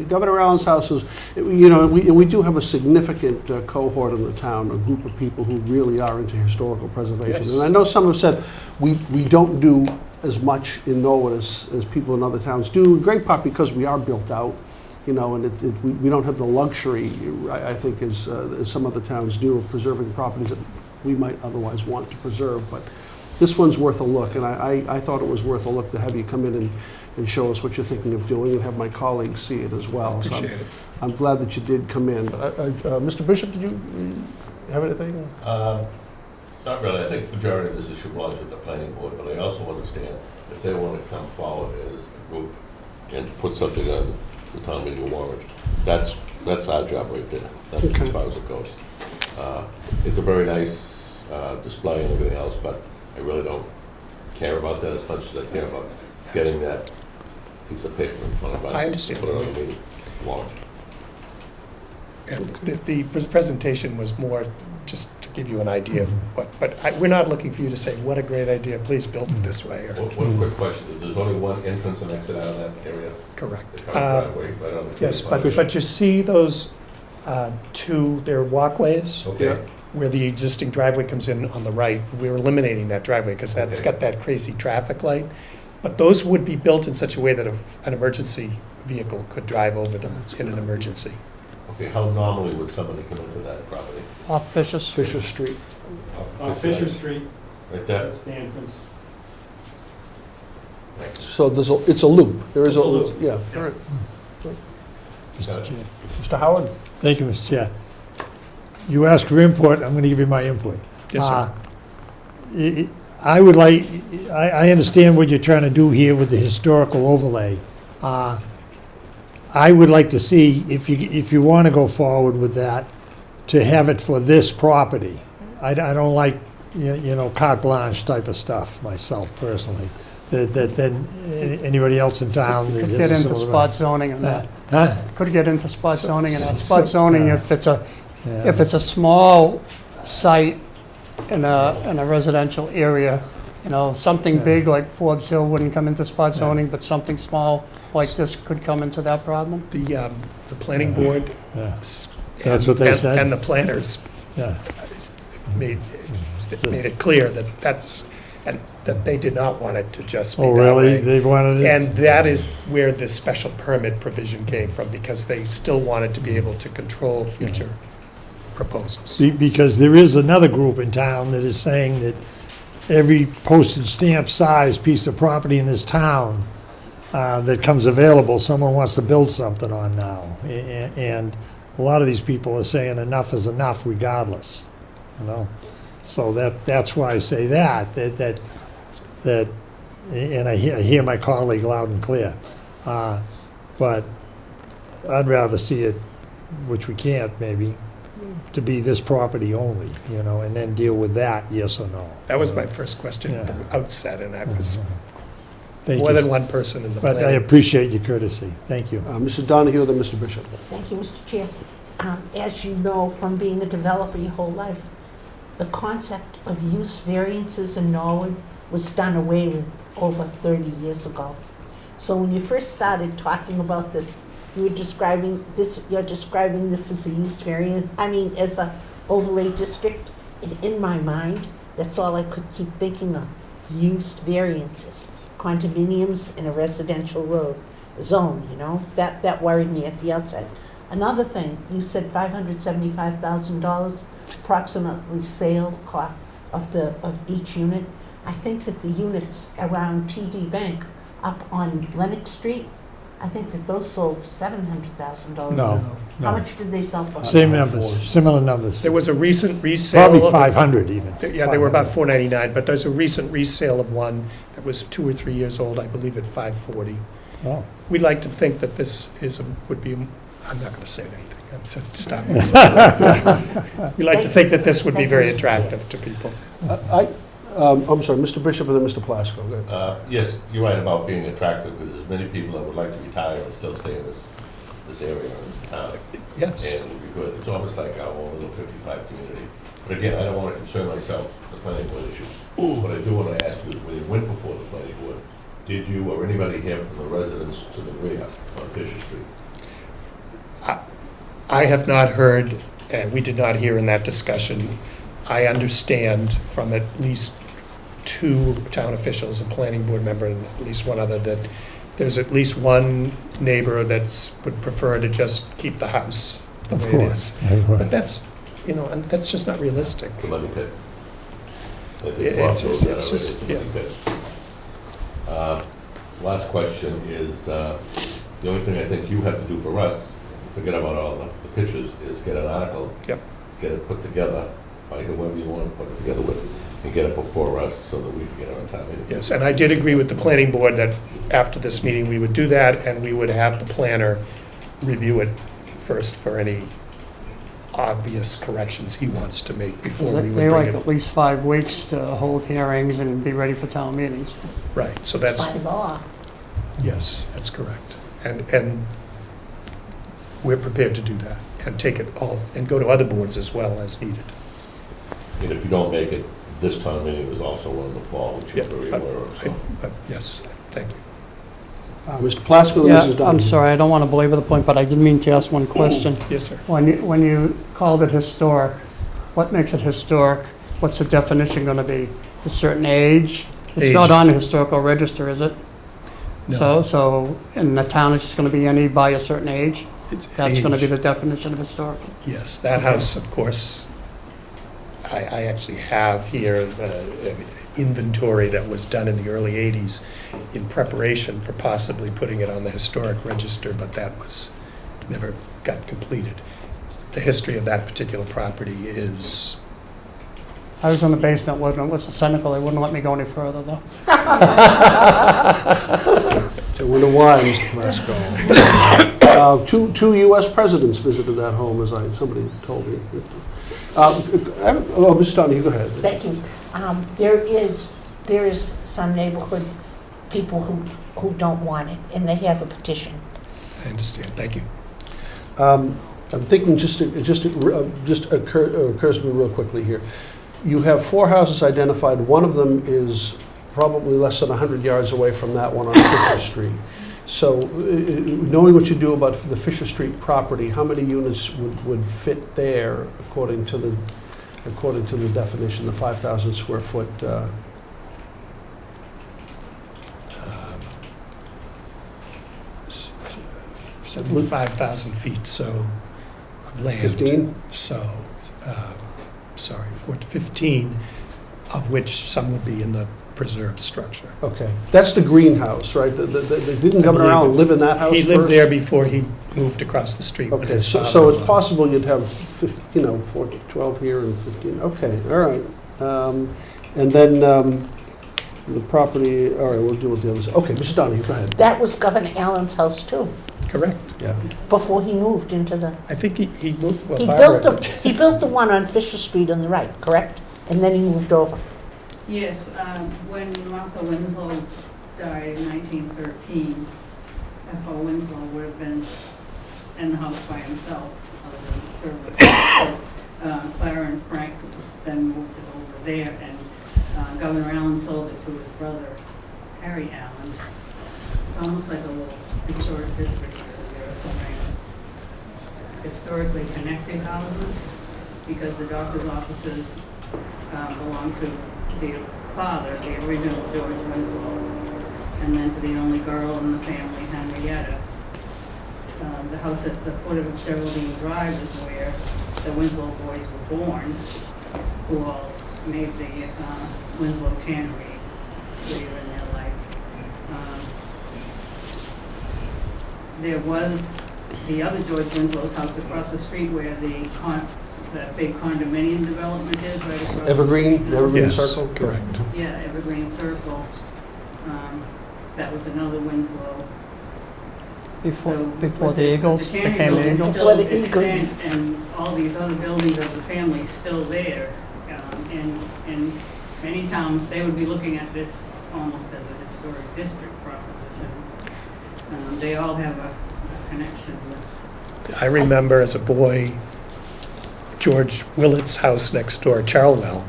[SPEAKER 1] Governor Allen's house is, we do have a significant cohort in the town, a group of people who really are into historical preservation.
[SPEAKER 9] Yes.
[SPEAKER 1] And I know some have said we don't do as much in Norwood as people in other towns do, in great part because we are built out, and we don't have the luxury, I think, as some other towns do, of preserving properties that we might otherwise want to preserve. But this one's worth a look, and I thought it was worth a look to have you come in and show us what you're thinking of doing, and have my colleagues see it as well. So
[SPEAKER 9] Appreciate it.
[SPEAKER 1] I'm glad that you did come in. Mr. Bishop, did you have anything?
[SPEAKER 8] Not really. I think the majority of this issue lies with the planning board, but I also understand if they want to come forward as a group and put something on the town meeting warrant, that's our job right there. That's
[SPEAKER 1] Okay.
[SPEAKER 8] as far as it goes. It's a very nice display and everything else, but I really don't care about that as much as I care about getting that piece of paper in front of us.
[SPEAKER 9] I understand.
[SPEAKER 8] Put it on the meeting warrant.
[SPEAKER 9] And the presentation was more just to give you an idea of what, but we're not looking for you to say, what a great idea, please build it this way, or,
[SPEAKER 8] One quick question. There's only one entrance and exit out of that area?
[SPEAKER 9] correct.
[SPEAKER 8] The current driveway, right on the
[SPEAKER 9] Yes,
[SPEAKER 8] 25.
[SPEAKER 9] but you see those they're walkways
[SPEAKER 8] Okay.
[SPEAKER 9] where the existing driveway comes in on the right. We're eliminating that driveway because that's
[SPEAKER 8] Okay.
[SPEAKER 9] got that crazy traffic light. But those would be built in such a way that an emergency vehicle could drive over them in an emergency.
[SPEAKER 8] Okay, how normally would somebody come into that property?
[SPEAKER 2] Off Fisher's.
[SPEAKER 1] Fisher Street.
[SPEAKER 8] Off
[SPEAKER 10] Fisher Street,
[SPEAKER 8] Right there?
[SPEAKER 10] that's the entrance.
[SPEAKER 8] Thanks.
[SPEAKER 1] So it's a loop. There is
[SPEAKER 10] It's a loop.
[SPEAKER 1] Yeah. All right.
[SPEAKER 6] Mr. Chair.
[SPEAKER 1] Mr. Howard?
[SPEAKER 6] Thank you, Mr. Chair. You asked for input, I'm going to give you my input.
[SPEAKER 9] Yes, sir.
[SPEAKER 6] I would like, I understand what you're trying to do here with the historical overlay. I would like to see, if you want to go forward with that, to have it for this property. I don't like, carte blanche type of stuff myself personally. That anybody else in town.
[SPEAKER 2] Could
[SPEAKER 6] has
[SPEAKER 2] get
[SPEAKER 6] a
[SPEAKER 2] into
[SPEAKER 6] similar-
[SPEAKER 2] spot zoning on that.
[SPEAKER 6] Huh?
[SPEAKER 2] Could get into spot zoning, and that
[SPEAKER 6] so-
[SPEAKER 2] spot zoning,
[SPEAKER 6] yeah.
[SPEAKER 2] if it's a
[SPEAKER 6] Yeah.
[SPEAKER 2] small site in a residential area, something
[SPEAKER 6] Yeah.
[SPEAKER 2] big like Forbes Hill wouldn't come into spot zoning, but something small like this could come into that problem.
[SPEAKER 9] The planning board.
[SPEAKER 6] Yeah. That's what they
[SPEAKER 9] and-
[SPEAKER 6] said?
[SPEAKER 9] And the planners
[SPEAKER 6] Yeah.
[SPEAKER 9] made it clear that they did not want it to just be
[SPEAKER 6] Oh,
[SPEAKER 9] that
[SPEAKER 6] really?
[SPEAKER 9] way.
[SPEAKER 6] They wanted it?
[SPEAKER 9] And that is where the special permit provision came from, because they still wanted to be able to control future proposals.
[SPEAKER 6] Because there is another group in town that is saying that every postage stamp size piece of property in this town that comes available, someone wants to build something on now. And a lot of these people are saying enough is enough regardless, So that's why I say that, and I hear my colleague loud and clear. But I'd rather see it, which we can't maybe, to be this property only, and then deal with that, yes or no.
[SPEAKER 9] That was my first question at the
[SPEAKER 6] Yeah.
[SPEAKER 9] outset, and that was
[SPEAKER 6] Thank
[SPEAKER 9] more
[SPEAKER 6] you.
[SPEAKER 9] than one person in the
[SPEAKER 6] But I
[SPEAKER 9] planning.
[SPEAKER 6] appreciate your courtesy. Thank you.
[SPEAKER 1] Mrs. Donahue, then Mr. Bishop.
[SPEAKER 4] Thank you, Mr. Chair. As you know from being a developer your whole life, the concept of use variances in Norwood was done away with over 30 years ago. So when you first started talking about this, you're describing this as a use variance, as a overlay district. And in my mind, that's all I could keep thinking of, use variances, condominiums in a residential road zone, that worried me at the outset. Another thing, you said $575,000 approximately sale cost of each unit. I think that the units around TD Bank up on Lenox Street I think that those sold $700,000.
[SPEAKER 6] No,
[SPEAKER 4] How
[SPEAKER 6] no.
[SPEAKER 4] much did they sell for?
[SPEAKER 6] Same numbers, similar numbers.
[SPEAKER 9] There was a recent resale.
[SPEAKER 6] Probably
[SPEAKER 9] of-
[SPEAKER 6] 500 even.
[SPEAKER 9] Yeah, they were about
[SPEAKER 6] 500.
[SPEAKER 9] $499, but there's a recent resale of one that was 2 or 3 years old, I believe at $540.
[SPEAKER 6] Oh.
[SPEAKER 9] We'd like to think that this would be, I'm not going to say anything, I'm so, stop. We'd like to think that this would be very attractive to people.
[SPEAKER 1] I'm sorry, Mr. Bishop and then Mr. Plasko. Go ahead.
[SPEAKER 8] Yes, you're right about being attractive, because there's many people that would like to retire and still stay in this area, in this town.
[SPEAKER 9] Yes.
[SPEAKER 8] And it would be good. It's almost like our own little 55 community. But again, I don't want to concern myself with the planning board issues. What I do want to ask you is, when you went before the planning board, did you or anybody here from the residents to the rear on Fisher Street?
[SPEAKER 9] I have not heard, and we did not hear in that discussion. I understand from at least 2 town officials, a planning board member and at least one other, that there's at least one neighbor that's would prefer to just keep the house the
[SPEAKER 6] Of
[SPEAKER 9] way it
[SPEAKER 6] course.
[SPEAKER 9] is. But that's, and that's just not realistic.
[SPEAKER 8] The money pit. I think
[SPEAKER 9] It's-
[SPEAKER 8] Bob knows
[SPEAKER 9] it's
[SPEAKER 8] that already,
[SPEAKER 9] just-
[SPEAKER 8] it's the money pit. Last question is, the only thing I think you have to do for us, forget about all the pictures, is get an article.
[SPEAKER 9] Yep.
[SPEAKER 8] Get it put together, by whoever you want to put it together with, and get it before us so that we can get it on time meeting.
[SPEAKER 9] Yes, and I did agree with the planning board that after this meeting, we would do that, and we would have the planner review it first for any obvious corrections he wants to make before we would
[SPEAKER 2] They like
[SPEAKER 9] bring
[SPEAKER 2] at
[SPEAKER 9] it.
[SPEAKER 2] least 5 weeks to hold hearings and be ready for town meetings.
[SPEAKER 9] Right, so
[SPEAKER 4] It's
[SPEAKER 9] that's,
[SPEAKER 4] by law.
[SPEAKER 9] yes, that's correct. And we're prepared to do that, and take it all, and go to other boards as well as needed.
[SPEAKER 8] And if you don't make it, this time meeting is also one in the fall, which
[SPEAKER 9] Yeah,
[SPEAKER 8] you're very
[SPEAKER 9] but
[SPEAKER 8] aware of, so.
[SPEAKER 9] But yes, thank you.
[SPEAKER 1] Mr. Plasko and
[SPEAKER 2] Yeah,
[SPEAKER 1] Mrs. Dunn.
[SPEAKER 2] I'm sorry, I don't want to belabor the point, but I did mean to ask one question.
[SPEAKER 9] Yes, sir.
[SPEAKER 2] When you called it historic, what makes it historic? What's the definition going to be? A certain age? It's not
[SPEAKER 9] Age.
[SPEAKER 2] on the historical register, is it?
[SPEAKER 9] No.
[SPEAKER 2] So, in the town, it's just going to be any by a certain age?
[SPEAKER 9] It's
[SPEAKER 2] That's going to be
[SPEAKER 9] age.
[SPEAKER 2] the definition of historic?
[SPEAKER 9] Yes, that house, of course, I actually have here the inventory that was done in the early 80s in preparation for possibly putting it on the historic register, but that was, never got completed. The history of that particular property is,
[SPEAKER 2] I was in the basement, was cynical, they wouldn't let me go any further, though.
[SPEAKER 1] So we're in a why, Mr. Plasko. Two U.S. presidents visited that home, as somebody told me. Mr. Dunn, you go ahead.
[SPEAKER 4] Thank you. There is some neighborhood people who don't want it, and they have a petition.
[SPEAKER 9] I understand, thank you.
[SPEAKER 1] I'm thinking, just occurs to me real quickly here. You have 4 houses identified. One of them is probably less than 100 yards away from that one on Fisher Street. So knowing what you do about the Fisher Street property, how many units would fit there according to the definition, the 5,000 square foot?
[SPEAKER 9] 75,000 feet, so, of land.
[SPEAKER 1] 15?
[SPEAKER 9] So, 15, of which some would be in the preserved structure.
[SPEAKER 1] Okay. That's the greenhouse, right? They didn't come
[SPEAKER 9] I believe
[SPEAKER 1] around and
[SPEAKER 9] it.
[SPEAKER 1] live in that house
[SPEAKER 9] He
[SPEAKER 1] first?
[SPEAKER 9] lived there before he moved across the street with
[SPEAKER 1] Okay,
[SPEAKER 9] his
[SPEAKER 1] so
[SPEAKER 9] father.
[SPEAKER 1] it's possible you'd have, 12 here and 15, okay, all right. And then the property, all right, we'll deal with the others. Okay, Mrs. Donahue, go ahead.
[SPEAKER 4] That was Governor Allen's house too,
[SPEAKER 9] Correct.
[SPEAKER 1] Yeah.
[SPEAKER 4] before he moved into the,
[SPEAKER 9] I think he moved, well,
[SPEAKER 4] he
[SPEAKER 9] Barbara.
[SPEAKER 4] he built the one on Fisher Street on the right, correct? And then he moved over.
[SPEAKER 12] Yes, when Martha Winslow died in 1913, F.O. Winslow would have been in the house by himself, other than servants. So Clara and Frank then moved it over there, and Governor Allen sold it to his brother, Harry Allen. It's almost like a little historic history, because there are so many historically connected houses, because the doctor's offices belong to the father, the original George Winslow, and then to the only girl in the family, Henrietta. The house at the foot of Geraldine Drive is where the Winslow boys were born, who all made the Winslow Tannery later in their life. there was the other George Winslow's house across the street where that big condominium development is, right across. the
[SPEAKER 1] Evergreen
[SPEAKER 12] street.
[SPEAKER 9] Yes,
[SPEAKER 1] Circle?
[SPEAKER 9] correct.
[SPEAKER 12] Yeah, Evergreen Circle. That was another Winslow.
[SPEAKER 2] Before
[SPEAKER 12] But
[SPEAKER 2] the Eagles
[SPEAKER 12] Tannery
[SPEAKER 2] became the
[SPEAKER 12] building's
[SPEAKER 2] Eagles.
[SPEAKER 12] still
[SPEAKER 4] Before the Eagles.
[SPEAKER 12] extant, and all these other buildings of the family still there. And many towns, they would be looking at this almost as a historic district proposition. They all have a connection with.
[SPEAKER 9] I remember as a boy, George Willett's house next door, Charlwell,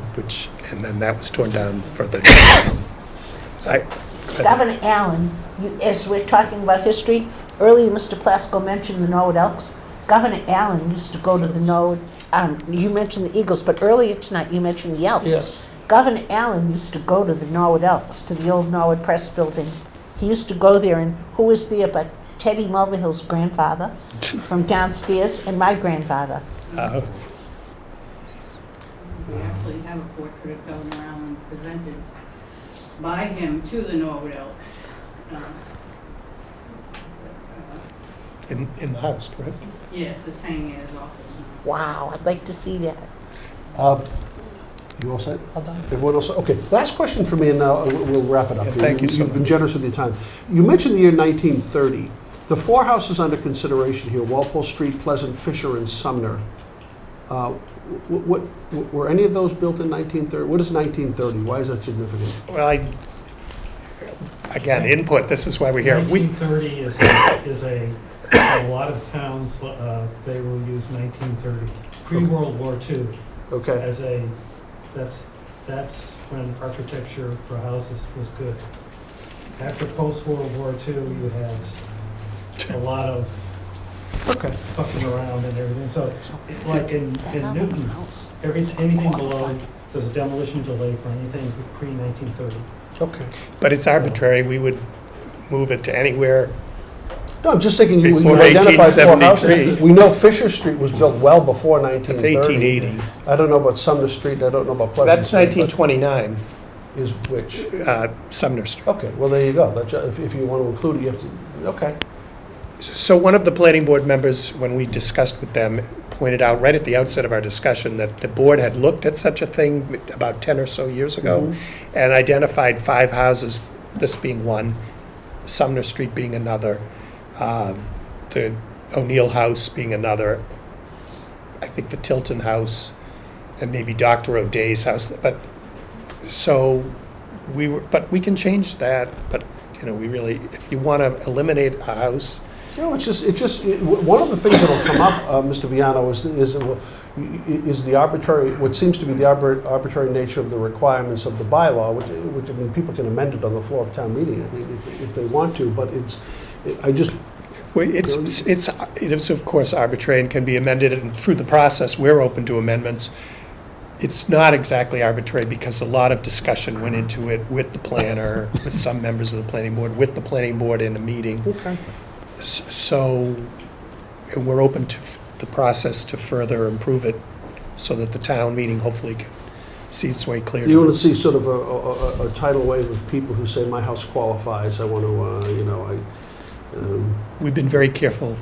[SPEAKER 9] and then that was torn down further down.
[SPEAKER 4] Governor Allen, as we're talking about history, earlier Mr. Plasko mentioned the Norwood Elks. Governor Allen used to go to the Norwood, you mentioned the Eagles, but earlier tonight you mentioned the Elks.
[SPEAKER 2] Yes.
[SPEAKER 4] Governor Allen used to go to the Norwood Elks, to the old Norwood Press building. He used to go there, and who was there but Teddy Mulvihill's grandfather from downstairs and my grandfather.
[SPEAKER 12] We actually have a portrait of Governor Allen presented by him to the Norwood Elks.
[SPEAKER 9] In the house, correct?
[SPEAKER 12] Yes, it's hanging in his office now.
[SPEAKER 4] Wow, I'd like to see that.
[SPEAKER 1] You all set?
[SPEAKER 2] All done.
[SPEAKER 1] Everyone else? Okay, last question for me, and now we'll wrap it up.
[SPEAKER 9] Yeah, thank you so
[SPEAKER 1] You've been
[SPEAKER 9] much.
[SPEAKER 1] generous with your time. You mentioned the year 1930. The four houses under consideration here, Walpole Street, Pleasant, Fisher, and Sumner, were any of those built in 1930? What is 1930? Why is that significant?
[SPEAKER 9] Well, again, input, this is why we're here.
[SPEAKER 10] 1930 is a lot of towns, they will use 1930, pre-World War II,
[SPEAKER 1] Okay,
[SPEAKER 10] as that's when architecture for houses was good. After post-World War II, you had a lot of
[SPEAKER 1] okay.
[SPEAKER 10] fussing around and everything. So, like in Newton, anything below, there's a demolition delay for anything pre-1930.
[SPEAKER 1] Okay.
[SPEAKER 9] But it's arbitrary, we would move it to anywhere.
[SPEAKER 1] No, I'm just thinking you
[SPEAKER 9] Before
[SPEAKER 1] identified four
[SPEAKER 9] 1873.
[SPEAKER 1] houses. We know Fisher Street was built well before
[SPEAKER 9] It's
[SPEAKER 1] 1930.
[SPEAKER 9] 1880.
[SPEAKER 1] I don't know about Sumner Street, I don't know about Pleasant
[SPEAKER 9] That's
[SPEAKER 1] Street. but
[SPEAKER 9] 1929,
[SPEAKER 1] Is which?
[SPEAKER 9] Sumner Street.
[SPEAKER 1] Okay, well, there you go. That's, if you want to include it, you have to, okay.
[SPEAKER 9] So one of the planning board members, when we discussed with them, pointed out right at the outset of our discussion that the board had looked at such a thing about 10 or so years ago
[SPEAKER 1] Mhm.
[SPEAKER 9] and identified 5 houses, this being one, Sumner Street being another, the O'Neill House being another, I think the Tilton House, and maybe Dr. O'Day's house. But we can change that. But we really, if you want to eliminate a house.
[SPEAKER 1] No, one of the things that'll come up, Mr. Viano, is the arbitrary, what seems to be the arbitrary nature of the requirements of the bylaw, which I mean, people can amend it on the floor of town meeting, I think, if they want to, but
[SPEAKER 9] Well, it is of course arbitrary and can be amended, and through the process, we're open to amendments. It's not exactly arbitrary because a lot of discussion went into it with the planner, with some members of the planning board, with the planning board in a meeting.
[SPEAKER 1] Okay.
[SPEAKER 9] So we're open to the process to further improve it so that the town meeting hopefully can see its way clear.
[SPEAKER 1] Do you want to see sort of a tidal wave of people who say, my house qualifies, I want to,
[SPEAKER 9] We've been very careful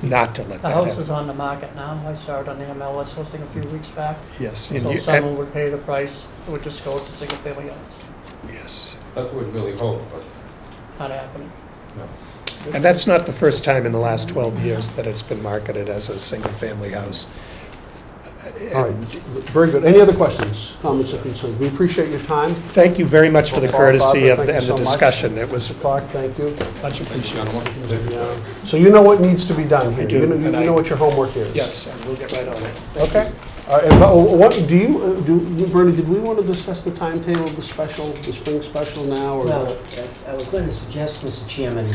[SPEAKER 9] not to let
[SPEAKER 2] The
[SPEAKER 9] that
[SPEAKER 2] house
[SPEAKER 9] happen.
[SPEAKER 2] is on the market now. I saw it on the MLS listing a few weeks back.
[SPEAKER 9] Yes,
[SPEAKER 2] So
[SPEAKER 9] and
[SPEAKER 2] if someone would pay the price, it would just go as a single family house.
[SPEAKER 9] yes.
[SPEAKER 11] That's what we really hope, but
[SPEAKER 2] Not happening.
[SPEAKER 9] And that's not the first time in the last 12 years that it's been marketed as a single-family house.
[SPEAKER 1] all right, very good. Any other questions, comments, or concerns? We appreciate your time.
[SPEAKER 9] Thank you very much for the
[SPEAKER 1] Bob,
[SPEAKER 9] courtesy
[SPEAKER 1] Barbara, thank you
[SPEAKER 9] and
[SPEAKER 1] so
[SPEAKER 9] the
[SPEAKER 1] much.
[SPEAKER 9] discussion. It was
[SPEAKER 1] Mr. Clark, thank you.
[SPEAKER 9] much appreciated.
[SPEAKER 1] Yeah. So you know what needs to be done here.
[SPEAKER 9] I do,
[SPEAKER 1] You
[SPEAKER 9] and
[SPEAKER 1] know what your homework is.
[SPEAKER 9] Yes, and we'll get right on it.
[SPEAKER 1] Okay. All right, and what do you, Bernie, did we want to discuss the timetable of the spring special now? Or
[SPEAKER 13] Well, I was going to suggest, Mr. Chairman,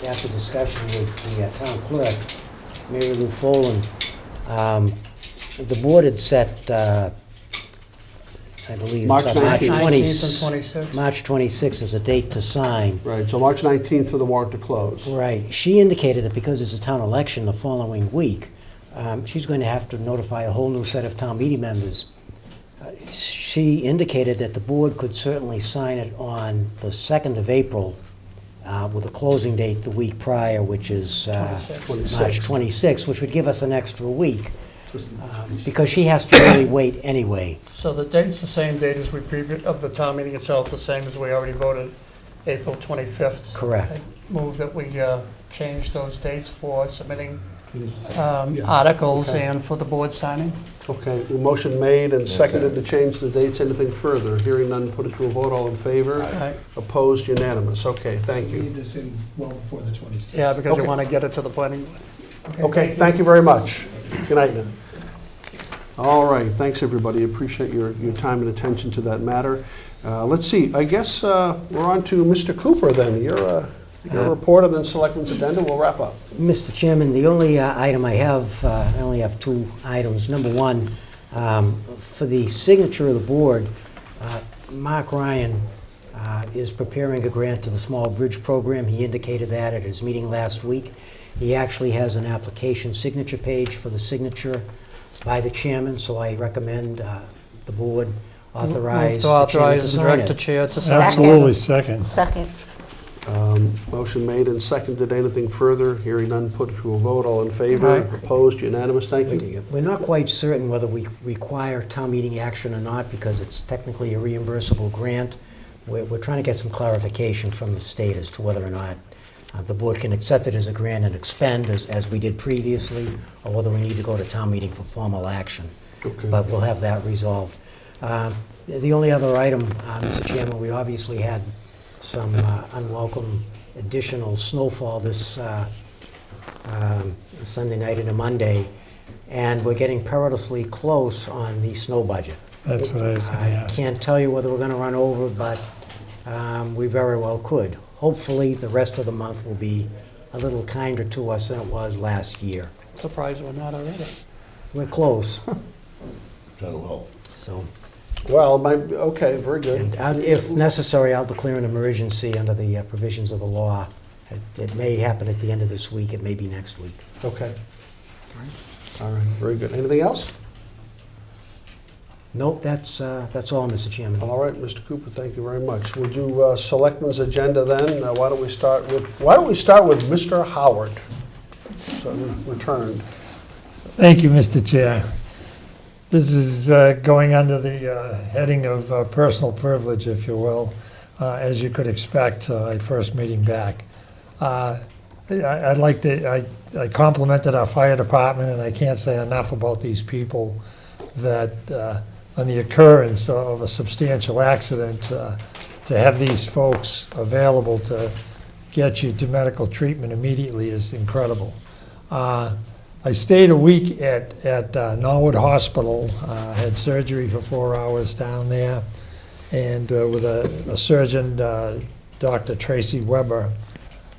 [SPEAKER 13] after discussion with the town clerk, Mary Lou Folin, the board had set, I believe,
[SPEAKER 1] March 19th.
[SPEAKER 2] 19th and 26th.
[SPEAKER 13] March 26th as a date to sign.
[SPEAKER 1] Right, so March 19th for the warrant to close.
[SPEAKER 13] Right. She indicated that because there's a town election the following week, she's going to have to notify a whole new set of town meeting members. She indicated that the board could certainly sign it on the 2nd of April with a closing date the week prior, which is
[SPEAKER 2] 26.
[SPEAKER 13] March 26th, which would give us an extra week, because she has to really wait anyway.
[SPEAKER 2] So the date's the same date as of the town meeting itself, the same as we already voted, April 25th.
[SPEAKER 13] Correct.
[SPEAKER 2] I move that we change those dates for submitting articles
[SPEAKER 1] Okay.
[SPEAKER 2] and for the board signing.
[SPEAKER 1] Okay, a motion made and seconded to change the dates. Anything further? Hearing none, put it to a vote. All in favor?
[SPEAKER 2] Right.
[SPEAKER 1] Opposed? Unanimous. Okay, thank
[SPEAKER 9] We
[SPEAKER 1] you.
[SPEAKER 9] need this in well before the 26th.
[SPEAKER 2] Yeah, because we
[SPEAKER 1] Okay.
[SPEAKER 2] want to get it to the planning.
[SPEAKER 1] Okay, thank you very much. Good night now. All right, thanks, everybody. Appreciate your time and attention to that matter. Let's see, I guess we're on to Mr. Cooper then. Your report and then Selectmen's addenda. We'll wrap up.
[SPEAKER 13] Mr. Chairman, the only item I have, I only have two items. Number one, for the signature of the board, Mark Ryan is preparing a grant to the Small Bridge Program. He indicated that at his meeting last week. He actually has an application signature page for the signature by the chairman, so I recommend the board authorize
[SPEAKER 2] To
[SPEAKER 13] the chairman to
[SPEAKER 2] authorize the
[SPEAKER 13] sign
[SPEAKER 2] director
[SPEAKER 13] it.
[SPEAKER 2] chair to sign.
[SPEAKER 6] Absolutely, second.
[SPEAKER 4] Second.
[SPEAKER 1] Motion made and seconded. Anything further? Hearing none, put it to a vote. All in favor?
[SPEAKER 2] Aye.
[SPEAKER 1] Opposed? Unanimous? Thank you.
[SPEAKER 13] We're not quite certain whether we require town meeting action or not, because it's technically a reimbursable grant. We're trying to get some clarification from the state as to whether or not the board can accept it as a grant and expend, as we did previously, or whether we need to go to town meeting for formal action.
[SPEAKER 1] Okay.
[SPEAKER 13] But we'll have that resolved. The only other item, Mr. Chairman, we obviously had some unwelcome additional snowfall this Sunday night into Monday, and we're getting perilously close on the snow budget.
[SPEAKER 6] That's what I was going to
[SPEAKER 13] I
[SPEAKER 6] ask.
[SPEAKER 13] can't tell you whether we're going to run over, but we very well could. Hopefully, the rest of the month will be a little kinder to us than it was last year.
[SPEAKER 2] Surprised we're not already.
[SPEAKER 13] We're close,
[SPEAKER 8] Trying to help.
[SPEAKER 13] so.
[SPEAKER 1] Well, okay, very good.
[SPEAKER 13] And if necessary, I'll declare an emergency under the provisions of the law. It may happen at the end of this week, it may be next week.
[SPEAKER 1] Okay. All right, very good. Anything else?
[SPEAKER 13] Nope, that's all, Mr. Chairman.
[SPEAKER 1] All right, Mr. Cooper, thank you very much. We'll do Selectmen's agenda then. Why don't we start with Mr. Howard? So returned.
[SPEAKER 6] Thank you, Mr. Chair. This is going under the heading of personal privilege, if you will, as you could expect, my first meeting back. I'd like to, I complimented our fire department, and I can't say enough about these people that on the occurrence of a substantial accident, to have these folks available to get you to medical treatment immediately is incredible. I stayed a week at Norwood Hospital, had surgery for 4 hours down there, and with a surgeon, Dr. Tracy Weber,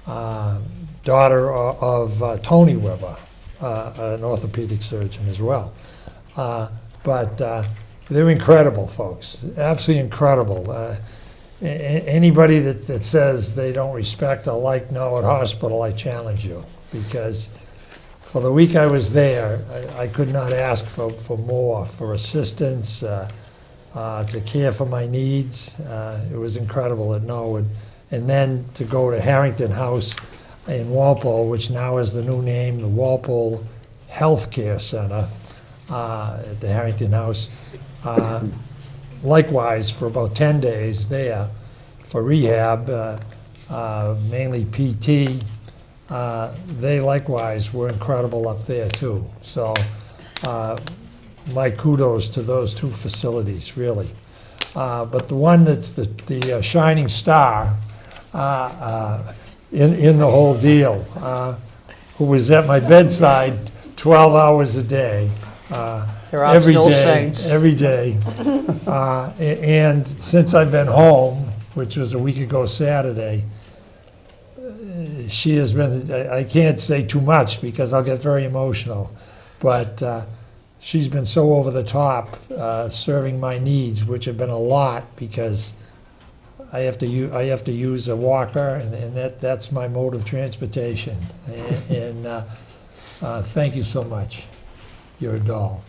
[SPEAKER 6] daughter of Tony Weber, an orthopedic surgeon as well. But they're incredible, folks, absolutely incredible. Anybody that says they don't respect or like Norwood Hospital, I challenge you, because for the week I was there, I could not ask for more, for assistance, to care for my needs. It was incredible at Norwood. And then to go to Harrington House in Walpole, which now is the new name, the Walpole Healthcare Center, at the Harrington House. Likewise, for about 10 days there for rehab, mainly PT. They likewise were incredible up there too. So my kudos to those two facilities, really. But the one that's the shining star in the whole deal, who was at my bedside 12 hours a day,
[SPEAKER 2] There are
[SPEAKER 6] every
[SPEAKER 2] still
[SPEAKER 6] day,
[SPEAKER 2] saints.
[SPEAKER 6] every day. And since I've been home, which was a week ago Saturday, she has been, I can't say too much because I'll get very emotional, but she's been so over the top serving my needs, which have been a lot because I have to use a walker, and that's my mode of transportation. And thank you so much. You're a doll.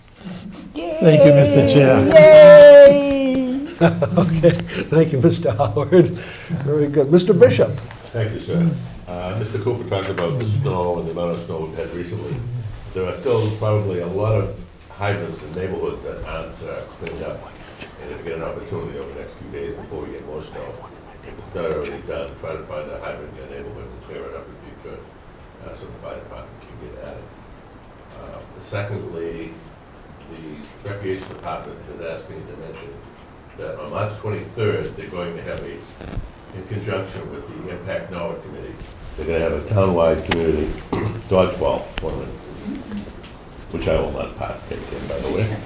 [SPEAKER 6] Thank you, Mr. Chair.
[SPEAKER 4] Yay!
[SPEAKER 1] Okay, thank you, Mr. Howard. Very good. Mr. Bishop?
[SPEAKER 8] Thank you, sir. Mr. Cooper talked about the snow and the amount of snow we've had recently. There are still probably a lot of hydrants in neighborhoods that aren't cleaned up. And if you get an opportunity over the next few days before we get more snow, if it's not already done, try to find a hydrant in your neighborhood and clear it up if you could, so the fire department can get at it. Secondly, the recreation department has asked me to mention that on March 23rd, they're going to have in conjunction with the Impact Norwood Committee, they're going to have a townwide community dodgeball tournament, which I will not partake in, by the way.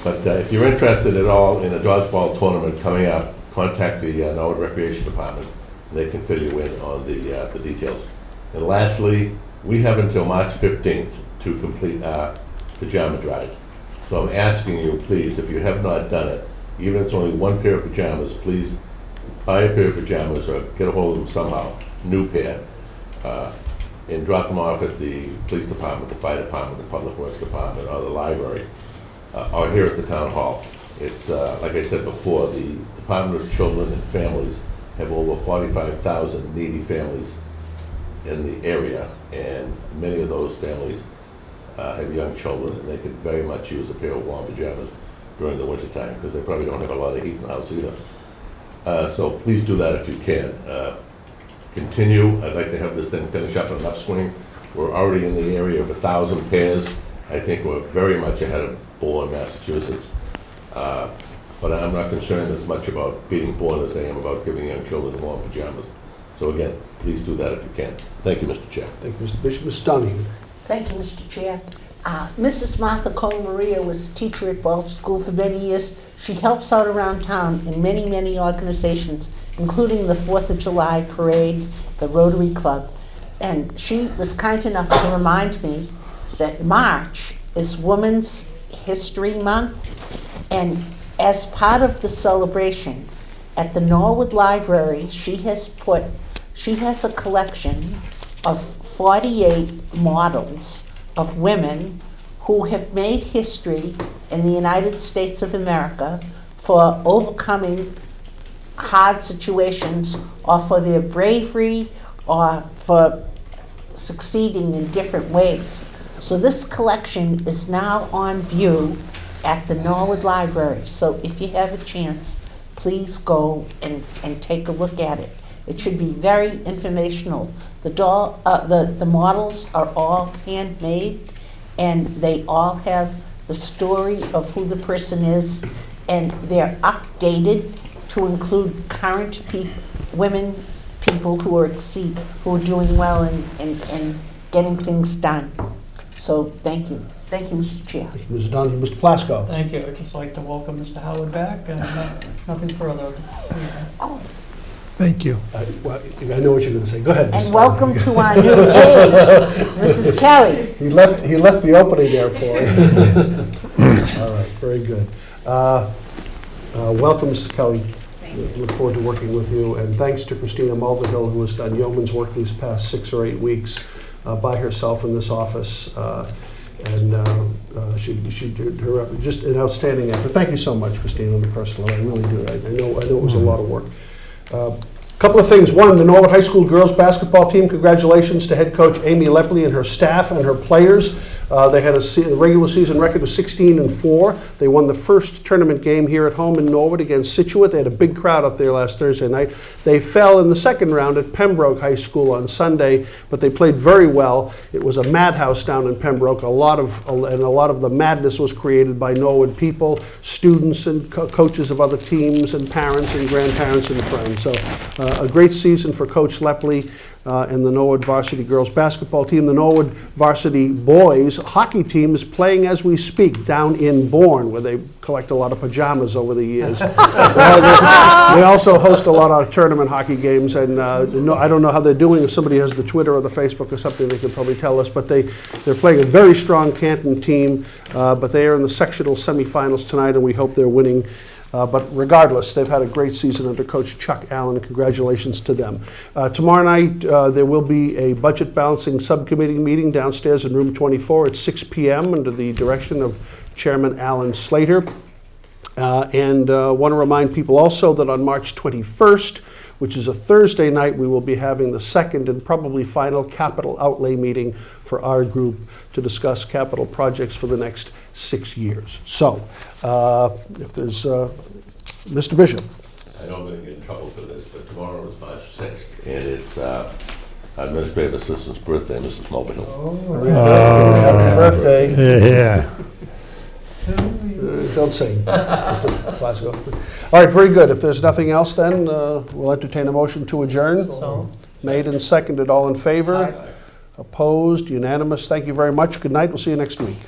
[SPEAKER 8] But if you're interested at all in a dodgeball tournament coming up, contact the Norwood Recreation Department, and they can fill you in on the details. And lastly, we have until March 15th to complete our pajama drive. So I'm asking you, please, if you have not done it, even if it's only one pair of pajamas, please buy a pair of pajamas or get a hold of them somehow, new pair, and drop them off at the police department, the fire department, the public works department, or the library, or here at the town hall. It's, like I said before, the Department of Children and Families have over 45,000 needy families in the area, and many of those families have young children, and they could very much use a pair of warm pajamas during the winter time, because they probably don't have a lot of heat in the house either. So please do that if you can. Continue. I'd like to have this thing finish up in an upswing. We're already in the area of 1,000 pairs. I think we're very much ahead of Bourne, Massachusetts. But I'm not concerned as much about being born as I am about giving young children warm pajamas. So again, please do that if you can. Thank you, Mr. Chair.
[SPEAKER 1] Thank you, Mr. Bishop. Ms. Donahue.
[SPEAKER 4] Thank you, Mr. Chair. Mrs. Martha Cole Maria was a teacher at Balch School for many years. She helps out around town in many, many organizations, including the 4th of July parade, the Rotary Club. And she was kind enough to remind me that March is Women's History Month, and as part of the celebration at the Norwood Library, she has a collection of 48 models of women who have made history in the United States of America for overcoming hard situations, or for their bravery, or for succeeding in different ways. So this collection is now on view at the Norwood Library. So if you have a chance, please go and take a look at it. It should be very informational. The models are all handmade, and they all have the story of who the person is, and they're updated to include current people who are doing well and getting things done. So thank you. Thank you, Mr. Chair.
[SPEAKER 1] Thank you, Ms. Donahue. Mr. Plasko.
[SPEAKER 2] Thank you. I'd just like to welcome Mr. Howard back, and nothing further.
[SPEAKER 6] Thank you.
[SPEAKER 1] Well, I know what you're going to say. Go ahead, Mr.
[SPEAKER 4] And welcome to our new aide, Mrs. Kelly.
[SPEAKER 1] He left the opening there for you. All right, very good. Welcome, Mrs. Kelly. Look forward to working with you. And thanks to Christina Mulvihill, who has done yeoman's work these past 6 or 8 weeks by herself in this office. She did her just an outstanding effort. Thank you so much, Christina, on the personal level. I really do. I know it was a lot of work. Couple of things. One, the Norwood High School girls basketball team, congratulations to head coach Amy Lepley and her staff and her players. They had a regular season record of 16-4. They won the first tournament game here at home in Norwood against Situate. They had a big crowd up there last Thursday night. They fell in the second round at Pembroke High School on Sunday, but they played very well. It was a madhouse down in Pembroke. A lot of the madness was created by Norwood people, students and coaches of other teams, and parents and grandparents and friends. So a great season for Coach Lepley and the Norwood varsity girls basketball team. The Norwood varsity boys hockey team is playing as we speak down in Bourne, where they collect a lot of pajamas over the years. They also host a lot of tournament hockey games, and I don't know how they're doing. If somebody has the Twitter or the Facebook or something, they can probably tell us. But they're playing a very strong Canton team, but they are in the sectional semifinals tonight, and we hope they're winning. But regardless, they've had a great season under Coach Chuck Allen. Congratulations to them. Tomorrow night, there will be a budget balancing subcommittee meeting downstairs in room 24 at 6 p.m. under the direction of Chairman Alan Slater. And want to remind people also that on March 21st, which is a Thursday night, we will be having the second and probably final capital outlay meeting for our group to discuss capital projects for the next 6 years. So, if there's, Mr. Bishop.
[SPEAKER 8] I know I'm gonna get in trouble for this, but tomorrow is March 6th, and it's Administrative Assistant's birthday, Mrs. Mulvihill.
[SPEAKER 1] Happy birthday.
[SPEAKER 6] Yeah.
[SPEAKER 1] Don't sing, Mr. Glasgow. All right, very good. If there's nothing else, then we'll entertain a motion to adjourn.
[SPEAKER 2] So,
[SPEAKER 1] Made and seconded, all in favor?
[SPEAKER 2] Aye.
[SPEAKER 1] Opposed, unanimous. Thank you very much. Good night. We'll see you next week.